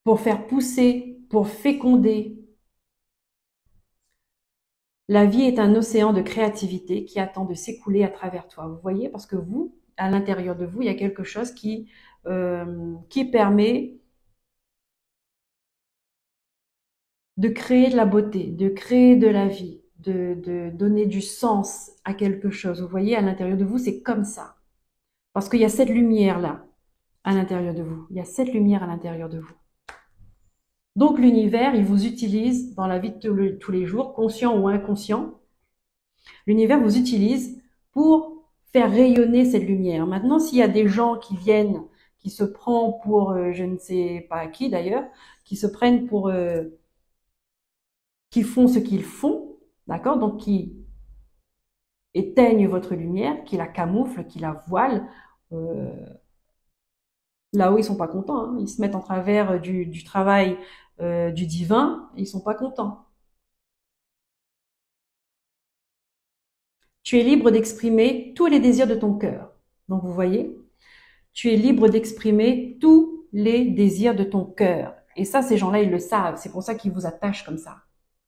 Speaker 1: pour faire pousser, pour féconder. La vie est un océan de créativité qui attend de s'écouler à travers toi. Vous voyez, parce que vous, à l'intérieur de vous, il y a quelque chose qui permet de créer de la beauté, de créer de la vie, de donner du sens à quelque chose. Vous voyez, à l'intérieur de vous, c'est comme ça. Parce qu'il y a cette lumière-là à l'intérieur de vous. Il y a cette lumière à l'intérieur de vous. Donc l'univers, il vous utilise dans la vie de tous les jours, conscient ou inconscient. L'univers vous utilise pour faire rayonner cette lumière. Maintenant, s'il y a des gens qui viennent, qui se prennent pour, je ne sais pas qui d'ailleurs, qui se prennent pour, qui font ce qu'ils font, d'accord, donc qui éteignent votre lumière, qui la camouflent, qui la voilent, euh, là-haut ils sont pas contents, hein. Ils se mettent en travers du travail du divin, ils sont pas contents. Tu es libre d'exprimer tous les désirs de ton cœur. Donc vous voyez, tu es libre d'exprimer tous les désirs de ton cœur. Et ça, ces gens-là, ils le savent. C'est pour ça qu'ils vous attachent comme ça,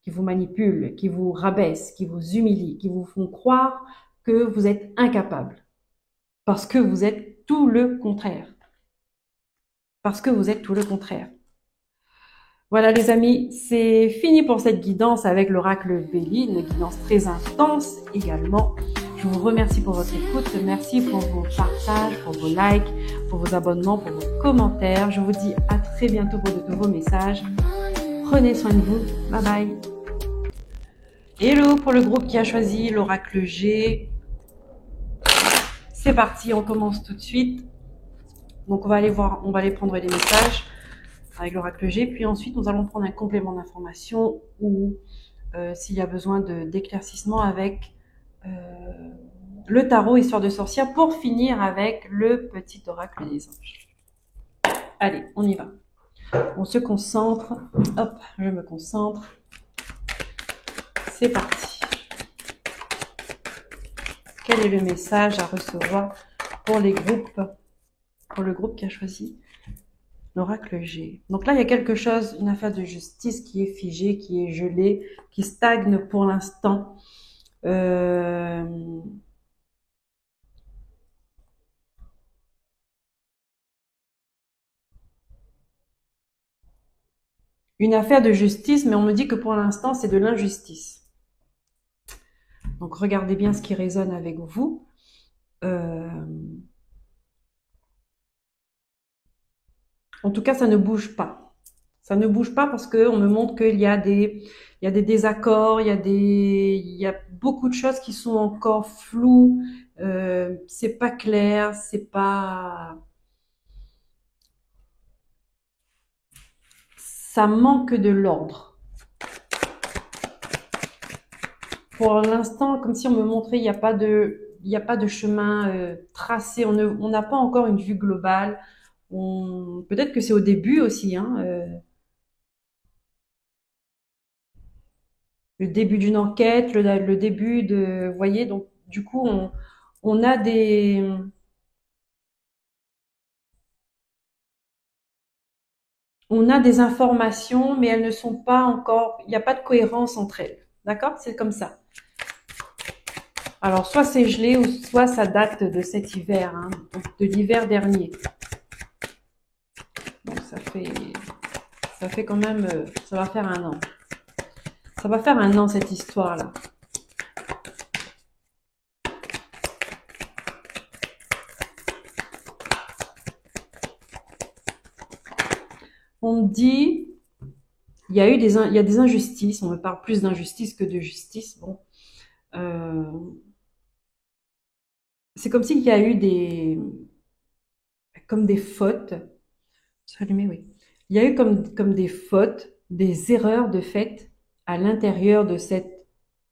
Speaker 1: qu'ils vous manipulent, qu'ils vous rabaissent, qu'ils vous humilient, qu'ils vous font croire que vous êtes incapable. Parce que vous êtes tout le contraire. Parce que vous êtes tout le contraire. Voilà les amis, c'est fini pour cette guidance avec l'oracle Béli, une guidance très intense également. Je vous remercie pour votre écoute, merci pour vos partages, pour vos likes, pour vos abonnements, pour vos commentaires. Je vous dis à très bientôt pour de nouveaux messages. Prenez soin de vous, bye bye. Hello pour le groupe qui a choisi l'oracle G. C'est parti, on commence tout de suite. Donc on va aller voir, on va aller prendre des messages avec l'oracle G, puis ensuite nous allons prendre un complément d'information ou s'il y a besoin d'éclaircissement avec le tarot histoire de sorcière pour finir avec le petit oracle des anges. Allez, on y va. On se concentre. Hop, je me concentre. C'est parti. Quel est le message à recevoir pour les groupes, pour le groupe qui a choisi l'oracle G? Donc là, il y a quelque chose, une affaire de justice qui est figée, qui est gelée, qui stagne pour l'instant. Une affaire de justice, mais on me dit que pour l'instant, c'est de l'injustice. Donc, regardez bien ce qui résonne avec vous. En tout cas, ça ne bouge pas. Ça ne bouge pas parce qu'on me montre qu'il y a des désaccords, il y a beaucoup de choses qui sont encore floues. C'est pas clair, c'est pas... Ça manque de l'ordre. Pour l'instant, comme si on me montrait, il n'y a pas de chemin tracé. On n'a pas encore une vue globale. Peut-être que c'est au début aussi, hein, le début d'une enquête, le début de, vous voyez, donc du coup, on a des informations, mais elles ne sont pas encore, il n'y a pas de cohérence entre elles. D'accord? C'est comme ça. Alors, soit c'est gelé, ou soit ça date de cet hiver, hein, donc de l'hiver dernier. Donc, ça fait quand même, ça va faire un an. Ça va faire un an, cette histoire-là. On me dit, il y a des injustices. On me parle plus d'injustice que de justice. Bon, c'est comme s'il y a eu comme des fautes. S'allumer, oui. Il y a eu comme des fautes, des erreurs de fait à l'intérieur de cette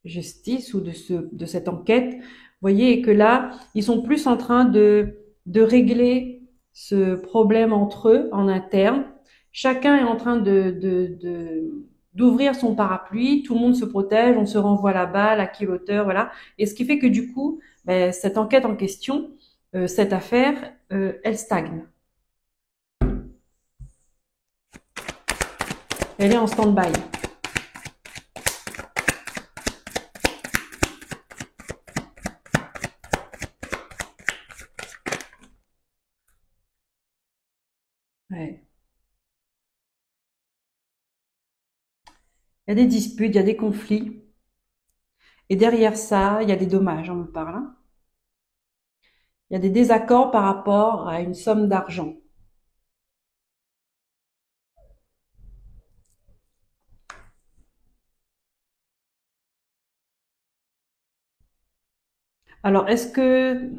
Speaker 1: justice ou de cette enquête. Vous voyez, et que là, ils sont plus en train de régler ce problème entre eux en interne. Chacun est en train d'ouvrir son parapluie, tout le monde se protège, on se renvoie la balle, à qui l'auteur, voilà. Et ce qui fait que du coup, ben, cette enquête en question, cette affaire, elle stagne. Elle est en stand-by. Ouais. Il y a des disputes, il y a des conflits. Et derrière ça, il y a des dommages, on me parle, hein. Il y a des désaccords par rapport à une somme d'argent. Alors, est-ce que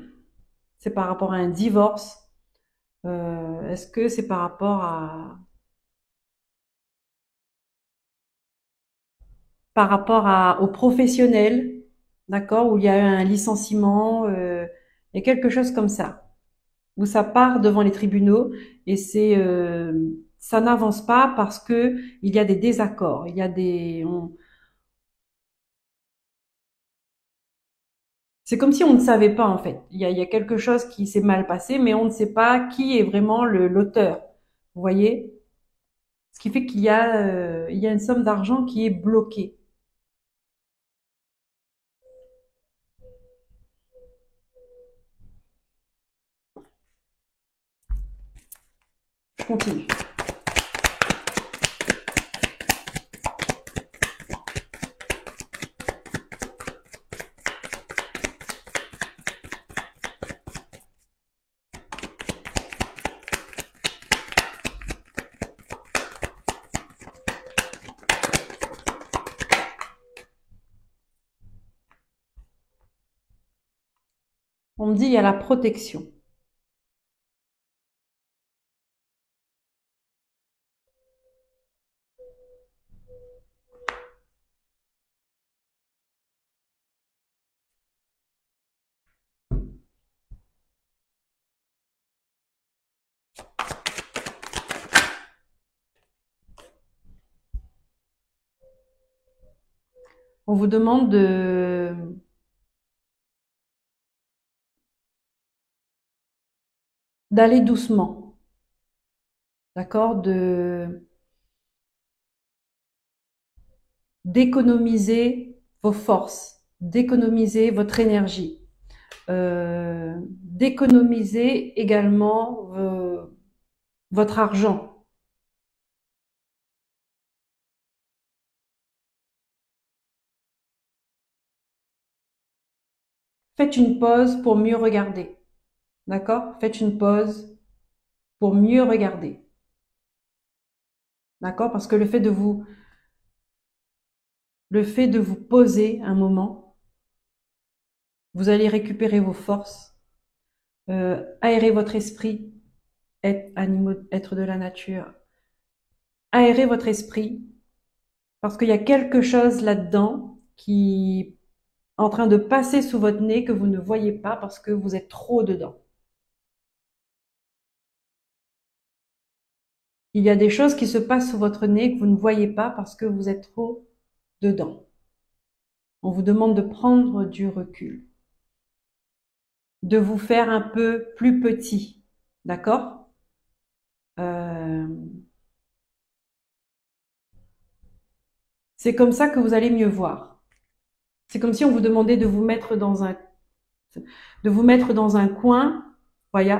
Speaker 1: c'est par rapport à un divorce? Est-ce que c'est par rapport aux professionnels, d'accord, où il y a eu un licenciement, il y a quelque chose comme ça, où ça part devant les tribunaux et ça n'avance pas parce que il y a des désaccords, c'est comme si on ne savait pas en fait. Il y a quelque chose qui s'est mal passé, mais on ne sait pas qui est vraiment l'auteur. Vous voyez? Ce qui fait qu'il y a une somme d'argent qui est bloquée. Je continue. On me dit il y a la protection. On vous demande d'aller doucement, d'accord, d'économiser vos forces, d'économiser votre énergie, d'économiser également votre argent. Faites une pause pour mieux regarder, d'accord? Faites une pause pour mieux regarder, d'accord? Parce que le fait de vous poser un moment, vous allez récupérer vos forces, aérer votre esprit, être de la nature, aérer votre esprit, parce qu'il y a quelque chose là-dedans qui est en train de passer sous votre nez que vous ne voyez pas parce que vous êtes trop dedans. Il y a des choses qui se passent sous votre nez que vous ne voyez pas parce que vous êtes trop dedans. On vous demande de prendre du recul, de vous faire un peu plus petit, d'accord? Euh, c'est comme ça que vous allez mieux voir. C'est comme si on vous demandait de vous mettre dans un coin, voyez,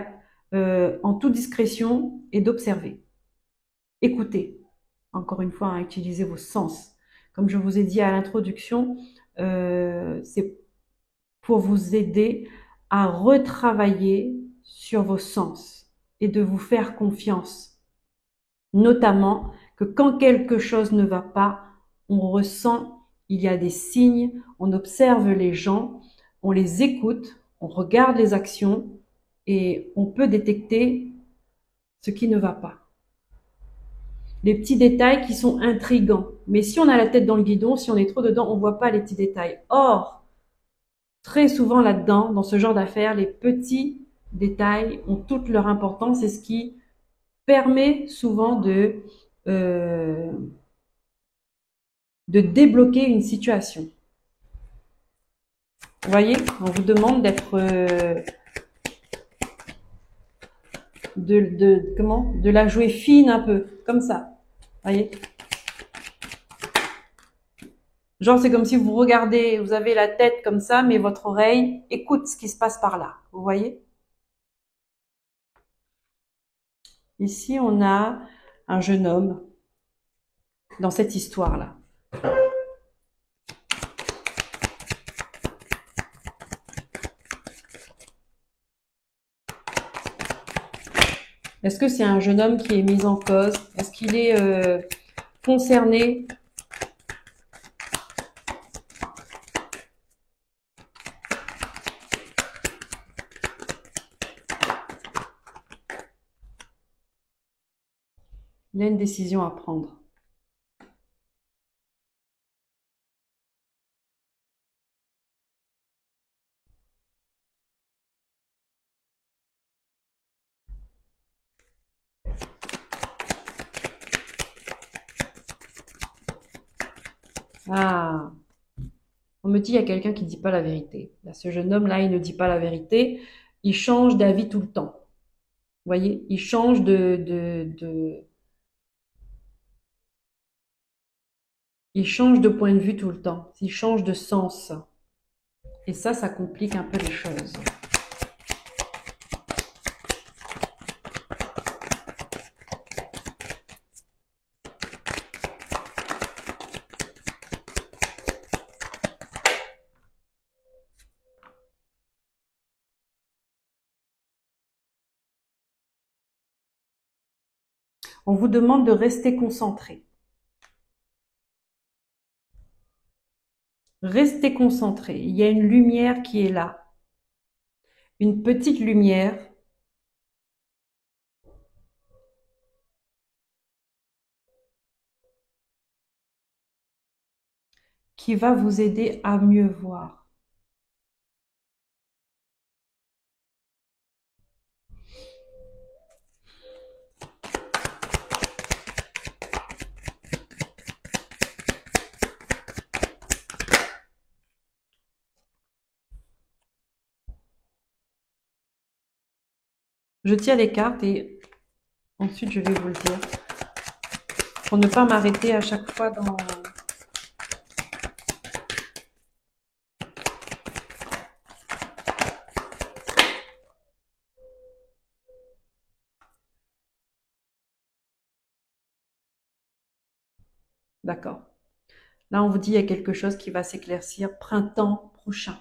Speaker 1: en toute discrétion et d'observer. Écoutez, encore une fois, hein, utilisez vos sens. Comme je vous ai dit à l'introduction, c'est pour vous aider à retravailler sur vos sens et de vous faire confiance. Notamment que quand quelque chose ne va pas, on ressent, il y a des signes, on observe les gens, on les écoute, on regarde les actions et on peut détecter ce qui ne va pas. Les petits détails qui sont intrigants. Mais si on a la tête dans le guidon, si on est trop dedans, on ne voit pas les petits détails. Or, très souvent là-dedans, dans ce genre d'affaires, les petits détails ont toute leur importance et ce qui permet souvent euh, de débloquer une situation. Vous voyez, on vous demande de la jouer fine un peu, comme ça. Vous voyez, genre c'est comme si vous regardez, vous avez la tête comme ça, mais votre oreille écoute ce qui se passe par là. Vous voyez? Ici, on a un jeune homme dans cette histoire-là. Est-ce que c'est un jeune homme qui est mis en cause? Est-ce qu'il est concerné? Il a une décision à prendre. Ah, on me dit il y a quelqu'un qui ne dit pas la vérité. Là, ce jeune homme-là, il ne dit pas la vérité. Il change d'avis tout le temps. Vous voyez, il change il change de point de vue tout le temps. Il change de sens. Et ça complique un peu les choses. On vous demande de rester concentré. Restez concentré. Il y a une lumière qui est là. Une petite lumière qui va vous aider à mieux voir. Je tire les cartes et ensuite je vais vous le dire. Pour ne pas m'arrêter à chaque fois dans... D'accord. Là, on vous dit il y a quelque chose qui va s'éclaircir printemps prochain.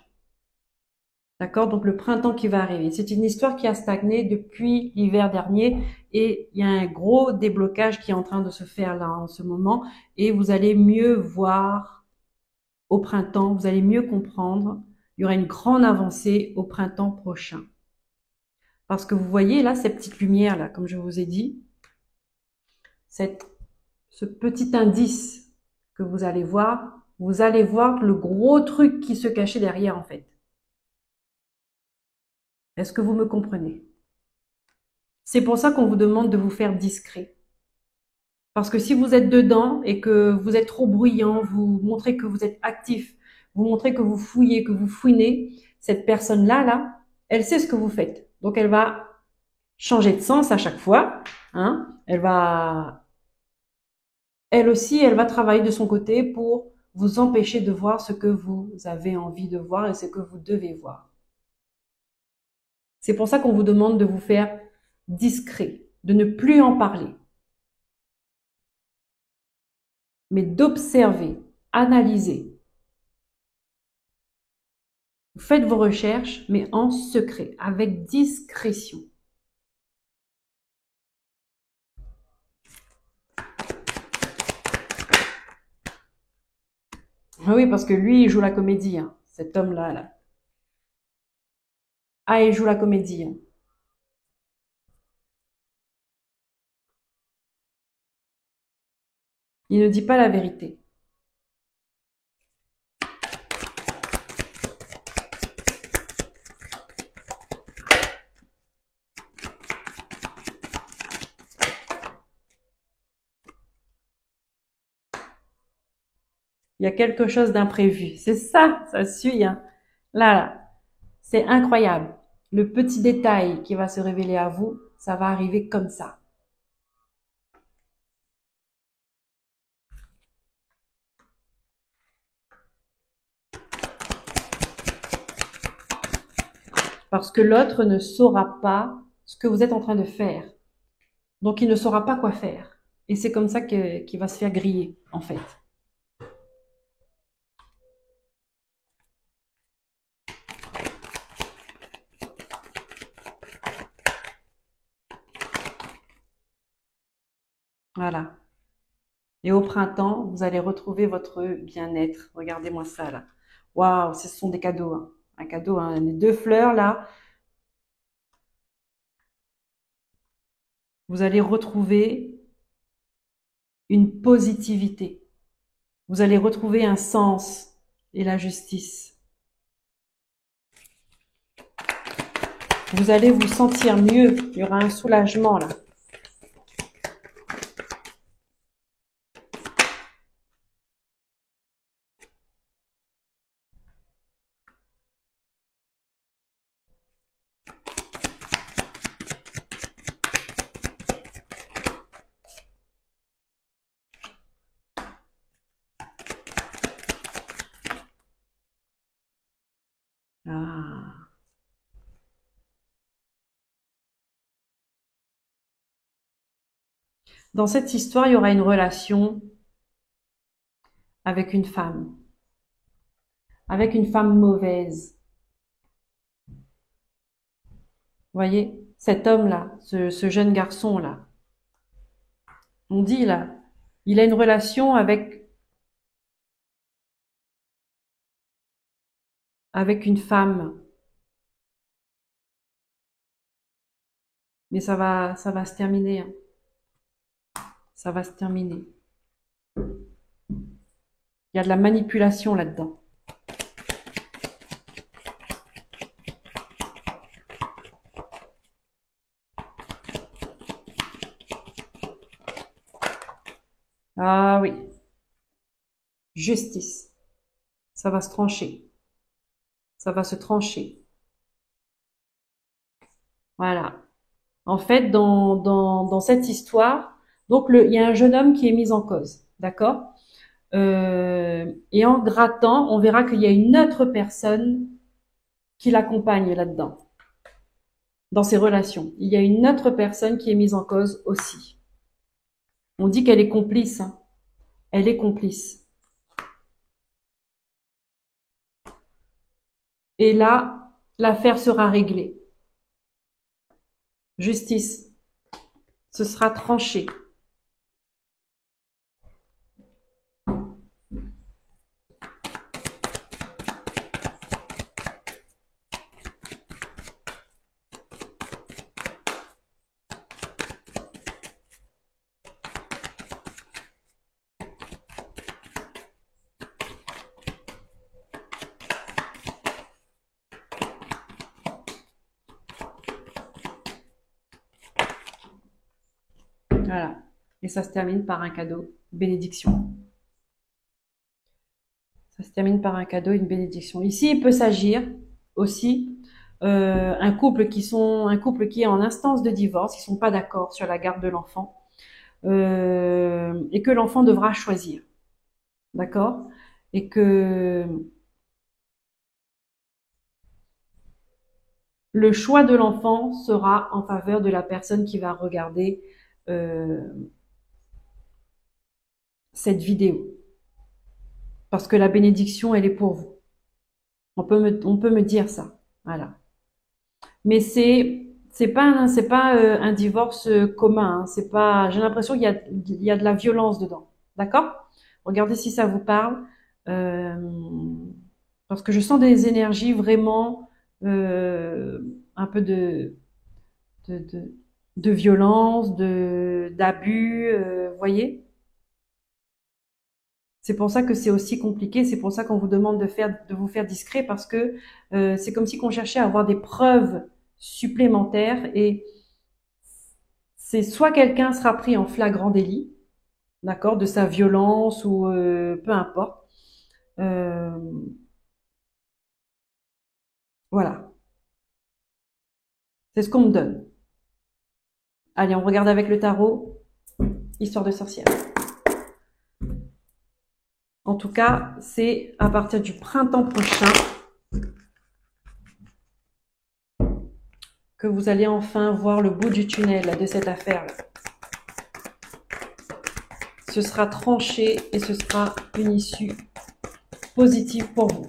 Speaker 1: D'accord? Donc, le printemps qui va arriver. C'est une histoire qui a stagné depuis l'hiver dernier et il y a un gros déblocage qui est en train de se faire là en ce moment et vous allez mieux voir au printemps, vous allez mieux comprendre. Il y aura une grande avancée au printemps prochain. Parce que vous voyez là, ces petites lumières là, comme je vous ai dit, ce petit indice que vous allez voir le gros truc qui se cachait derrière en fait. Est-ce que vous me comprenez? C'est pour ça qu'on vous demande de vous faire discret. Parce que si vous êtes dedans et que vous êtes trop bruyant, vous montrez que vous êtes actif, vous montrez que vous fouillez, que vous fouinez, cette personne-là, là, elle sait ce que vous faites. Donc elle va changer de sens à chaque fois. Hein. Elle aussi, elle va travailler de son côté pour vous empêcher de voir ce que vous avez envie de voir et ce que vous devez voir. C'est pour ça qu'on vous demande de vous faire discret, de ne plus en parler, mais d'observer, analyser. Vous faites vos recherches, mais en secret, avec discrétion. Ah oui, parce que lui, il joue la comédie, hein, cet homme-là. Là. Ah, il joue la comédie. Hein. Il ne dit pas la vérité. Il y a quelque chose d'imprévu. C'est ça, ça suit. Hein. Là, c'est incroyable. Le petit détail qui va se révéler à vous, ça va arriver comme ça. Parce que l'autre ne saura pas ce que vous êtes en train de faire. Donc, il ne saura pas quoi faire. Et c'est comme ça qu'il va se faire griller, en fait. Voilà. Et au printemps, vous allez retrouver votre bien-être. Regardez-moi ça, là. Waouh, ce sont des cadeaux, hein. Un cadeau, hein. Les deux fleurs, là, vous allez retrouver une positivité. Vous allez retrouver un sens et la justice. Vous allez vous sentir mieux. Il y aura un soulagement, là. Ah. Dans cette histoire, il y aura une relation avec une femme mauvaise. Vous voyez, cet homme-là, ce jeune garçon-là, on dit là, il a une relation avec une femme, mais ça va se terminer, hein. Ça va se terminer. Il y a de la manipulation là-dedans. Ah oui, justice. Ça va se trancher. Ça va se trancher. Voilà. En fait, dans cette histoire, donc il y a un jeune homme qui est mis en cause, d'accord? Et en grattant, on verra qu'il y a une autre personne qui l'accompagne là-dedans, dans ses relations. Il y a une autre personne qui est mise en cause aussi. On dit qu'elle est complice, hein. Elle est complice. Et là, l'affaire sera réglée. Justice. Ce sera tranché. Voilà. Et ça se termine par un cadeau, bénédiction. Ça se termine par un cadeau, une bénédiction. Ici, il peut s'agir aussi un couple qui est en instance de divorce, qui sont pas d'accord sur la garde de l'enfant, et que l'enfant devra choisir, d'accord, et que le choix de l'enfant sera en faveur de la personne qui va regarder euh, cette vidéo, parce que la bénédiction, elle est pour vous. On peut me dire ça, voilà. Mais c'est pas un divorce commun, hein. C'est pas, j'ai l'impression il y a de la violence dedans. D'accord? Regardez si ça vous parle. Euh, Parce que je sens des énergies vraiment un peu de, de, de violence, d'abus, voyez? C'est pour ça que c'est aussi compliqué, c'est pour ça qu'on vous demande de vous faire discret parce que c'est comme si on cherchait à avoir des preuves supplémentaires et c'est soit quelqu'un sera pris en flagrant délit, d'accord, de sa violence ou peu importe. Euh, voilà, c'est ce qu'on me donne. Allez, on regarde avec le tarot, histoire de sorcière. En tout cas, c'est à partir du printemps prochain que vous allez enfin voir le bout du tunnel de cette affaire-là. ce sera tranché et ce sera une issue positive pour vous.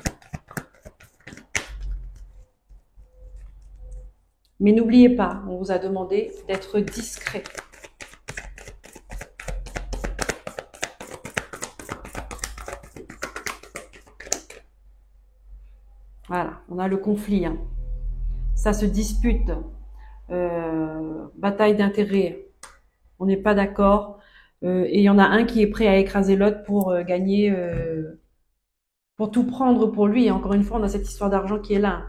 Speaker 1: Mais n'oubliez pas, on vous a demandé d'être discret. Voilà, on a le conflit. Hein. Ça se dispute. Bataille d'intérêts. On n'est pas d'accord. Et il y en a un qui est prêt à écraser l'autre pour gagner, pour tout prendre pour lui. Et encore une fois, on a cette histoire d'argent qui est là.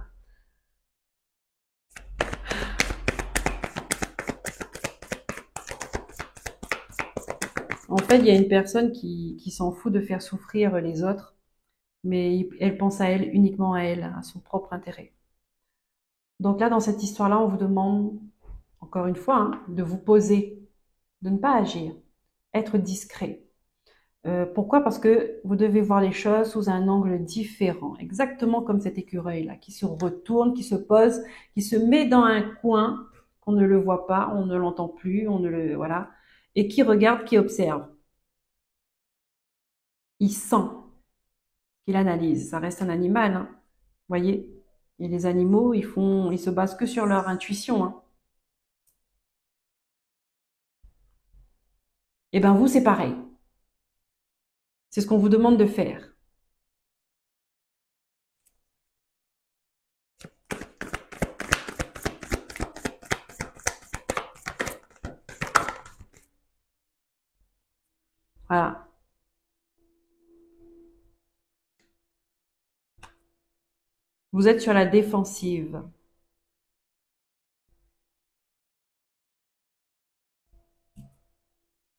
Speaker 1: En fait, il y a une personne qui s'en fout de faire souffrir les autres, mais elle pense à elle, uniquement à elle, à son propre intérêt. Donc là, dans cette histoire-là, on vous demande, encore une fois, hein, de vous poser, de ne pas agir, être discret. Pourquoi? Parce que vous devez voir les choses sous un angle différent, exactement comme cet écureuil-là, qui se retourne, qui se pose, qui se met dans un coin, qu'on ne le voit pas, on ne l'entend plus, on ne le, voilà, et qui regarde, qui observe. Il sent, qu'il analyse. Ça reste un animal, hein, voyez? Et les animaux, ils se basent que sur leur intuition, hein. Et ben vous, c'est pareil. C'est ce qu'on vous demande de faire. Voilà. Vous êtes sur la défensive.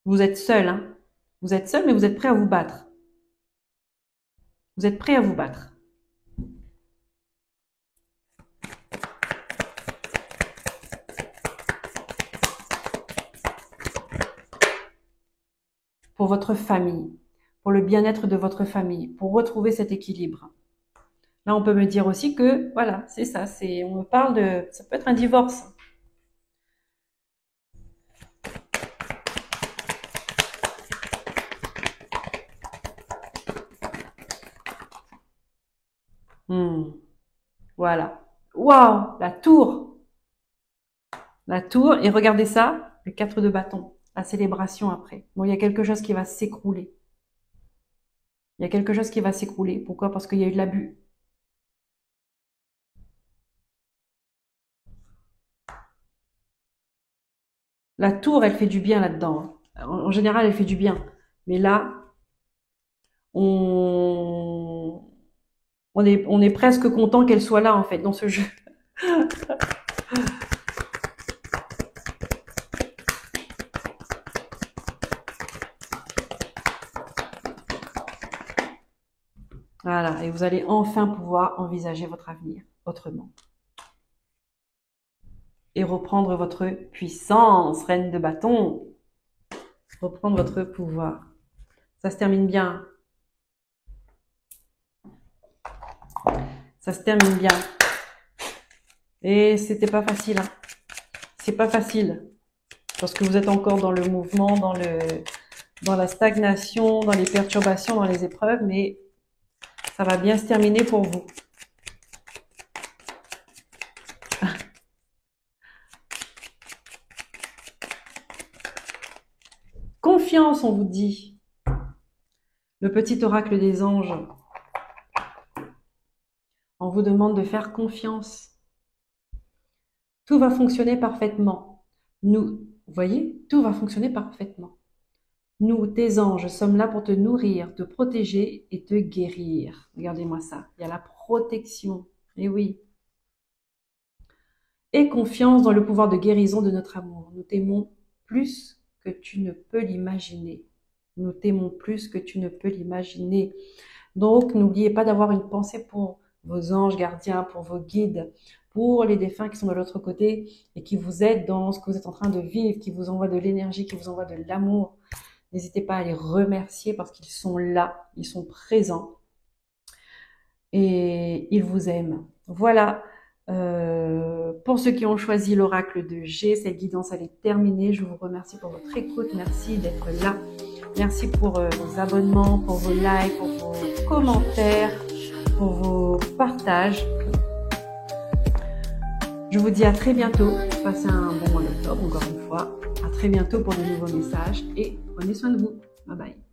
Speaker 1: Vous êtes seul, hein. Vous êtes seul, mais vous êtes prêt à vous battre. Vous êtes prêt à vous battre. Pour votre famille, pour le bien-être de votre famille, pour retrouver cet équilibre. Là, on peut me dire aussi que, voilà, c'est ça, on me parle de, ça peut être un divorce. Voilà. Waouh, la tour. La tour, et regardez ça, le 4 de bâton, la célébration après. Bon, il y a quelque chose qui va s'écrouler. Il y a quelque chose qui va s'écrouler. Pourquoi? Parce qu'il y a eu de l'abus. La tour, elle fait du bien là-dedans. En général, elle fait du bien. Mais là, on, on est presque content qu'elle soit là, en fait, dans ce jeu. Voilà. Et vous allez enfin pouvoir envisager votre avenir autrement. Et reprendre votre puissance, reine de bâton. Reprendre votre pouvoir. Ça se termine bien. Ça se termine bien. Et c'était pas facile. Hein. C'est pas facile. Parce que vous êtes encore dans le mouvement, dans la stagnation, dans les perturbations, dans les épreuves, mais ça va bien se terminer pour vous. Confiance, on vous dit. Le petit oracle des anges. On vous demande de faire confiance. Tout va fonctionner parfaitement. Nous, vous voyez, tout va fonctionner parfaitement. Nous, tes anges, sommes là pour te nourrir, te protéger et te guérir. Regardez-moi ça. Il y a la protection. Eh oui. Et confiance dans le pouvoir de guérison de notre amour. Nous t'aimons plus que tu ne peux l'imaginer. Nous t'aimons plus que tu ne peux l'imaginer. Donc, n'oubliez pas d'avoir une pensée pour vos anges gardiens, pour vos guides, pour les défunts qui sont de l'autre côté et qui vous aident dans ce que vous êtes en train de vivre, qui vous envoient de l'énergie, qui vous envoient de l'amour. N'hésitez pas à les remercier parce qu'ils sont là, ils sont présents et ils vous aiment. Voilà. Pour ceux qui ont choisi l'oracle de G, cette guidance elle est terminée. Je vous remercie pour votre écoute. Merci d'être là. Merci pour vos abonnements, pour vos likes, pour vos commentaires, pour vos partages. Je vous dis à très bientôt. Passez un bon mois d'octobre, encore une fois. À très bientôt pour de nouveaux messages et prenez soin de vous. Bye bye.